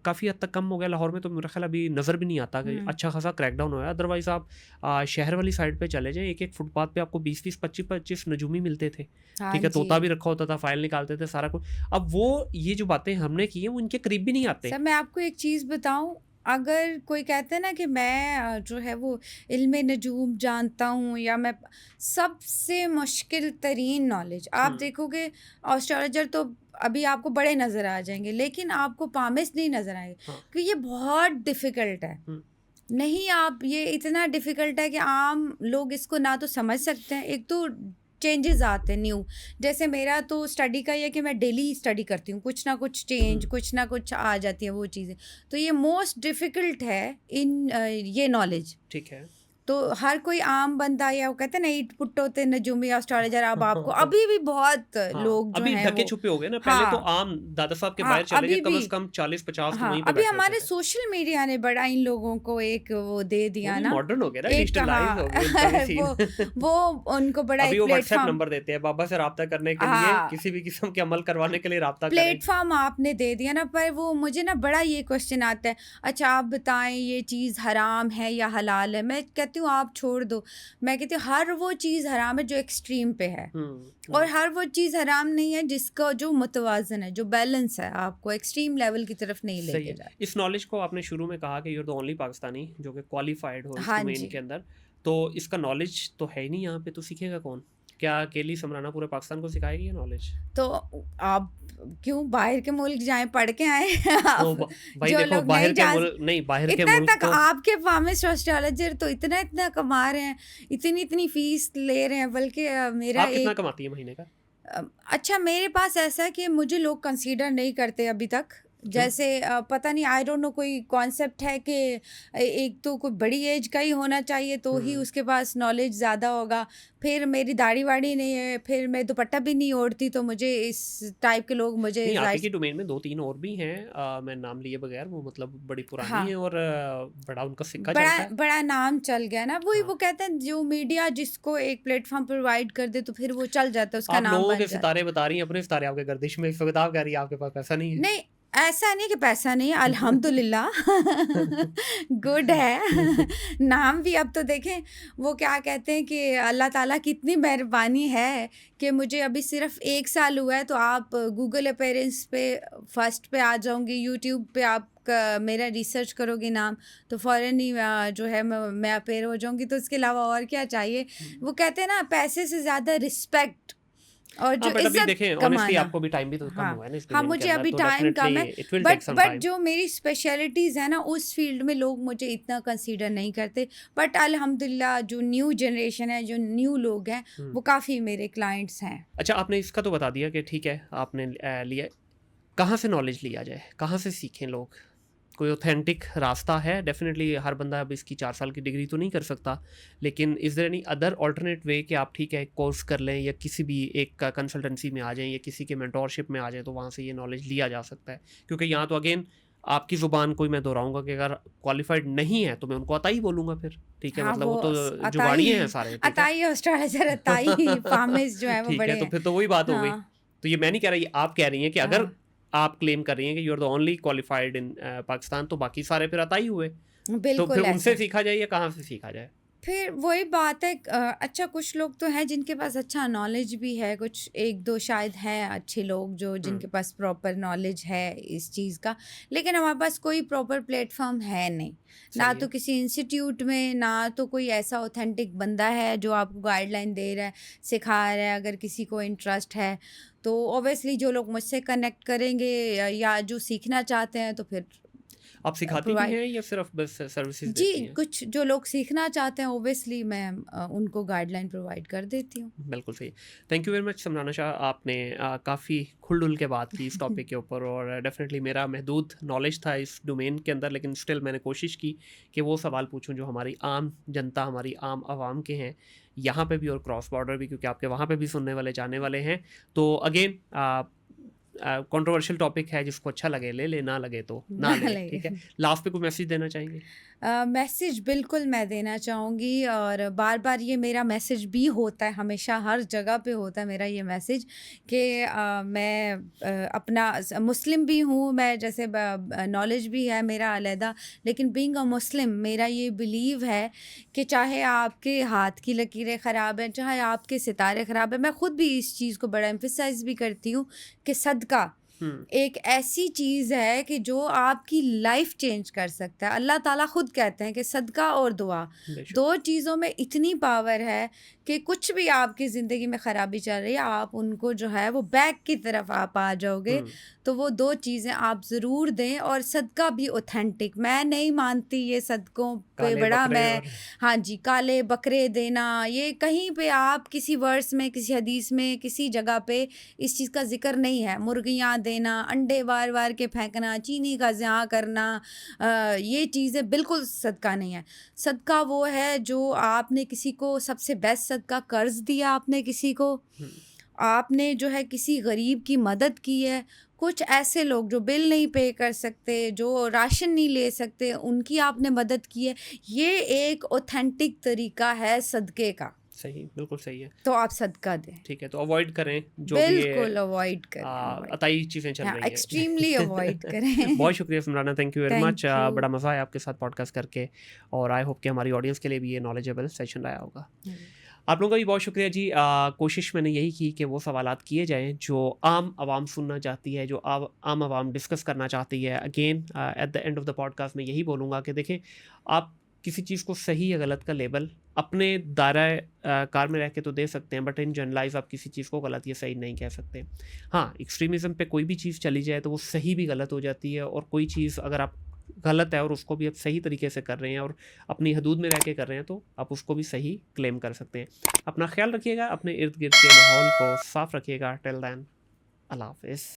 काफ़ी हद तक कम हो गया लाहौर में, तो मेरा ख्याल अभी नज़र भी नहीं आता कि अच्छा खासा क्रैकडाउन हुआ है। अदरवाइज़ आप शहर वाली साइड पे चले जाएं, एक एक फुटपाथ पे आपको 20-20 25-25 नजूमी मिलते थे, हाँ ठीक है, जी। तोता भी रखा होता था, फाइल निकालते थे, सारा कुछ। अब वो ये जो बातें हमने की हैं वो इनके करीब भी नहीं आते। सर मैं आपको एक चीज़ बताऊं, अगर कोई कहता है ना कि मैं जो है वो इल्मे नजूम जानता हूँ, या मैं सबसे मुश्किल तरीन नॉलेज आप हम्म, देखोगे, एस्ट्रोलॉजर तो अभी आपको बड़े नज़र आ जाएंगे, लेकिन आपको पामिस्ट नहीं नज़र आएंगे, हाँ, क्योंकि ये बहुत डिफ़िकल्ट है। हम्म, नहीं, आप ये इतना डिफ़िकल्ट है कि आम लोग इसको ना तो समझ सकते हैं, एक तो चेंजेस आते हैं न्यू। जैसे मेरा तो स्टडी का ये है कि मैं डेली स्टडी करती हूँ, कुछ ना कुछ चेंज, हम्म, कुछ ना कुछ आ जाती है वो चीज़ें। तो ये मोस्ट डिफ़िकल्ट है इन ये नॉलेज। ठीक है। तो हर कोई आम बंदा, या वो कहते हैं ना, ईट पुट्टो ते नजूमी एस्ट्रोलॉजर, अब आपको अभी भी बहुत हाँ, लोग जो अभी हैं ढके वो। छुपे हो गए ना, पहले तो हाँ आम दादा साहब के हाँ बाहर चले अभी गए, कम भी। से कम 40-50 तो हाँ वहीं पे अभी बैठे होते हमारे थे। सोशल मीडिया ने बड़ा इन लोगों को एक वो दे वो दिया भी ना, मॉडर्न हो गया ना, एक। डिजिटलाइज हाँ हो गए उनका भी सीन। वो उनको बड़ा अभी एक वो व्हाट्सएप प्लेटफॉर्म। नंबर देते हैं बाबा से राब्ता करने के लिए, हाँ किसी भी किस्म के अमल करवाने के लिए राब्ता करें। प्लेटफॉर्म आपने दे दिया ना, पर वो मुझे ना बड़ा ये क्वेश्चन आता है, अच्छा आप बताएं ये चीज़ हराम है या हलाल है? मैं कहती हूँ आप छोड़ दो। मैं कहती हूँ हर वो चीज़ हराम है जो एक्सट्रीम पे है, और हर वो चीज़ हराम नहीं है जिसका जो मुतवाजन है, जो बैलेंस है, आपको एक्सट्रीम लेवल की तरफ नहीं सही लेके है। जाए। इस नॉलेज को आपने शुरू में कहा कि यूर द ओनली पाकिस्तानी जो कि क्वालिफाइड हो इस हाँ डोमेन जी। के अंदर, तो इसका नॉलेज तो है ही नहीं यहाँ पे, तो सीखेगा कौन? क्या अकेली समराना पूरे पाकिस्तान को सिखाएगी ये नॉलेज? तो आप क्यों बाहर के मुल्क जाएं, पढ़ के आए तो आप, भाई जो देखो लोग बाहर नहीं के जा। मुल्क नहीं, बाहर के इतना मुल्क तक तो आपके फार्मिस्ट एस्ट्रोलॉजर तो इतना इतना कमा रहे हैं, इतनी इतनी फीस ले रहे हैं, बल्कि मेरा आप कितना एक कमाती है महीने का? अच्छा मेरे पास ऐसा है कि मुझे लोग कंसीडर नहीं करते अभी तक। क्यों? जैसे पता नहीं, आई डोंट नो, कोई कॉन्सेप्ट है कि एक तो कोई बड़ी एज का ही होना चाहिए तो ही हम्म, उसके पास नॉलेज ज़्यादा होगा। फिर मेरी दाढ़ी वाड़ी नहीं है, फिर मैं दुपट्टा भी नहीं ओढ़ती, तो मुझे इस टाइप के लोग मुझे नहीं आप ही जाहिर। की डोमेन में 2-3 और भी हैं, मैं नाम लिए बगैर, वो मतलब बड़ी पुरानी हाँ है और बड़ा उनका सिक्का बड़ा चलता है। बड़ा नाम चल गया ना, वही हाँ, वो कहते हैं जो मीडिया जिसको एक प्लेटफॉर्म प्रोवाइड कर दे तो फिर वो चल जाता है, उसका आप नाम लोगों बन के जाता सितारे बता रही हैं, अपने सितारे आपके गर्दिश में, इस वक्त आप कह रही है आपके पास पैसा नहीं है। है। नहीं, ऐसा नहीं कि पैसा नहीं है, अल्हम्दुलिल्लाह गुड है नाम भी। अब तो देखें, वो क्या कहते हैं कि अल्लाह ताला की इतनी मेहरबानी है कि मुझे अभी सिर्फ 1 साल हुआ है, तो आप गूगल अपीयरेंस पे फर्स्ट पे आ जाऊंगी, यूट्यूब पे आप मेरा रिसर्च करोगे नाम, तो फ़ौरन ही जो है मैं अपीयर हो जाऊंगी। तो इसके अलावा और क्या चाहिए? वो कहते हैं ना, पैसे से ज़्यादा रिस्पेक्ट और हाँ जो बट अभी इज्जत देखें ऑनेस्टली कमाना। आपको भी टाइम भी तो कम हाँ हुआ है ना इस हाँ डोमेन के मुझे अंदर, अभी तो टाइम कम डेफिनेटली है, it will take but some but time. जो मेरी स्पेशलिटीज़ है ना, उस फील्ड में लोग मुझे इतना कंसीडर नहीं करते। बट अल्हम्दुलिल्लाह जो न्यू जनरेशन है, जो न्यू लोग हैं, वो काफ़ी मेरे क्लाइंट्स हैं। अच्छा आपने इसका तो बता दिया कि ठीक है आपने लिया, कहाँ से नॉलेज लिया जाए, कहाँ से सीखें लोग? कोई ऑथेंटिक रास्ता है? डेफिनेटली हर बंदा अब इसकी 4 साल की डिग्री तो नहीं कर सकता, लेकिन is there any other alternate way कि आप ठीक है कोर्स कर लें या किसी भी एक कंसल्टेंसी में आ जाएं या किसी के मेंटोरशिप में आ जाएं, तो वहाँ से ये नॉलेज लिया जा सकता है? क्योंकि यहाँ तो अगेन आपकी ज़ुबान कोई मैं दोहराऊंगा कि अगर क्वालिफाइड नहीं है तो मैं उनको अताई बोलूँगा फिर, ठीक है, हाँ मतलब वो वो तो अताई जुगाड़िए हैं सारे, ठीक है। अताई एस्ट्रोलॉजर अताई फार्मिस्ट जो है वो ठीक है, बड़े तो हैं। फिर तो वही बात हो गई। हाँ तो ये मैं नहीं कह रहा, ये आप कह रही हैं कि अगर हाँ आप क्लेम कर रही हैं कि you are the only qualified in Pakistan, तो बाकी सारे फिर अताई हुए। तो बिल्कुल फिर ऐसा उनसे है। सीखा जाए या कहाँ से सीखा जाए? फिर वही बात है अच्छा कुछ लोग तो हैं जिनके पास अच्छा नॉलेज भी है, कुछ 1-2 शायद हैं अच्छे लोग जो जिनके पास प्रॉपर नॉलेज है इस चीज़ का, लेकिन हमारे पास कोई प्रॉपर प्लेटफ़ॉर्म है नहीं। ना सही तो है। किसी इंस्टीट्यूट में, ना तो कोई ऐसा ऑथेंटिक बंदा है जो आपको गाइडलाइन दे रहा है, सिखा रहा है। अगर किसी को इंटरेस्ट है, तो ऑब्वियसली जो लोग मुझसे कनेक्ट करेंगे या जो सीखना चाहते हैं तो फिर आप सिखाती भी प्रोवाइड हैं या सिर्फ बस सर्विसेज़ जी, देती हैं? कुछ जो लोग सीखना चाहते हैं ऑब्वियसली मैं उनको गाइडलाइन प्रोवाइड कर देती हूँ। बिल्कुल सही। Thank you very much Samrana Shah, आपने काफ़ी खुल-डुल के बात की इस टॉपिक के ऊपर, और डेफ़िनेटली मेरा महदूद नॉलेज था इस डोमेन के अंदर, लेकिन स्टिल मैंने कोशिश की कि वो सवाल पूछूँ जो हमारी आम जनता, हमारी आम आवाम के हैं, यहाँ पे भी और क्रॉस बॉर्डर भी, क्योंकि आपके वहाँ पे भी सुनने वाले, जानने वाले हैं। तो अगेन कंट्रोवर्शियल टॉपिक है, जिसको अच्छा लगे ले ले, ना लगे तो ना ले, ठीक है? लास्ट पे कोई मैसेज देना चाहेंगे? मैसेज बिल्कुल मैं देना चाहूँगी और बार-बार ये मेरा मैसेज भी होता है, हमेशा हर जगह पे होता है मेरा ये मैसेज कि मैं अपना मुस्लिम भी हूँ, मैं जैसे नॉलेज भी है मेरा अलहदा, लेकिन बीइंग अ मुस्लिम मेरा ये बिलीव है कि चाहे आपके हाथ की लकीरें ख़राब हैं, चाहे आपके सितारे ख़राब हैं, मैं खुद भी इस चीज़ को बड़ा एम्फसाइज़ भी करती हूँ कि सदका हुँ, एक ऐसी चीज़ है कि जो आपकी लाइफ चेंज कर सकता है। अल्लाह ताला खुद कहते हैं कि सदका और दुआ, बेशक। 2 चीज़ों में इतनी पावर है कि कुछ भी आपकी ज़िंदगी में ख़राबी चल रही है, आप उनको जो है वो बैक की तरफ आप आ जाओगे। हुँ, तो वो 2 चीज़ें आप ज़रूर दें और सदका भी ऑथेंटिक। मैं नहीं मानती ये सदकों पे काले बड़ा बकरे मैं और हाँ जी, काले बकरे देना, ये कहीं पे आप किसी वर्स में, किसी हदीस में, किसी जगह पे इस चीज़ का ज़िक्र नहीं है। मुर्गियाँ देना, अंडे बार-बार के फेंकना, चीनी का ज़िया करना ये चीज़ें बिल्कुल सदका नहीं है। सदका वो है जो आपने किसी को सबसे बेस्ट सदका कर्ज़ दिया आपने किसी को, हुँ, आपने जो है किसी गरीब की मदद की है। कुछ ऐसे लोग जो बिल नहीं पे कर सकते, जो राशन नहीं ले सकते, उनकी आपने मदद की है। ये एक ऑथेंटिक तरीका है सदक़े का, सही, बिल्कुल सही है। तो आप सदका दें। ठीक है, तो अवॉइड करें जो भी ये बिल्कुल अवॉइड करें, अवॉइड अताई चीज़ें चल हाँ, रही हैं। एक्सट्रीमली अवॉइड करें। बहुत शुक्रिया Simrana, thank you very much. Thank you. बड़ा मज़ा आया आपके साथ पॉडकास्ट करके, और आई होप कि हमारी ऑडियंस के लिए भी ये नॉलेजेबल सेशन रहा होगा। हुँ। आप लोगों का भी बहुत शुक्रिया जी। कोशिश मैंने यही की कि वो सवालात किए जाएँ जो आम आवाम सुनना चाहती है, जो आम आवाम डिस्कस करना चाहती है। Again at the end of the podcast मैं यही बोलूँगा कि देखें, आप किसी चीज़ को सही या गलत का लेबल अपने दायरे कार में रह के तो दे सकते हैं, बट इन जनरलाइज़ आप किसी चीज़ को गलत या सही नहीं कह सकते। हाँ, एक्सट्रीमिज़्म पे कोई भी चीज़ चली जाए तो वो सही भी गलत हो जाती है, और कोई चीज़ अगर आप गलत है और उसको भी आप सही तरीके से कर रहे हैं और अपनी हदूद में रह के कर रहे हैं, तो आप उसको भी सही क्लेम कर सकते हैं। अपना ख्याल रखिएगा, अपने इर्द गिर्द के माहौल को साफ़ रखिएगा। टिल देन, अल्लाह हाफ़िज़।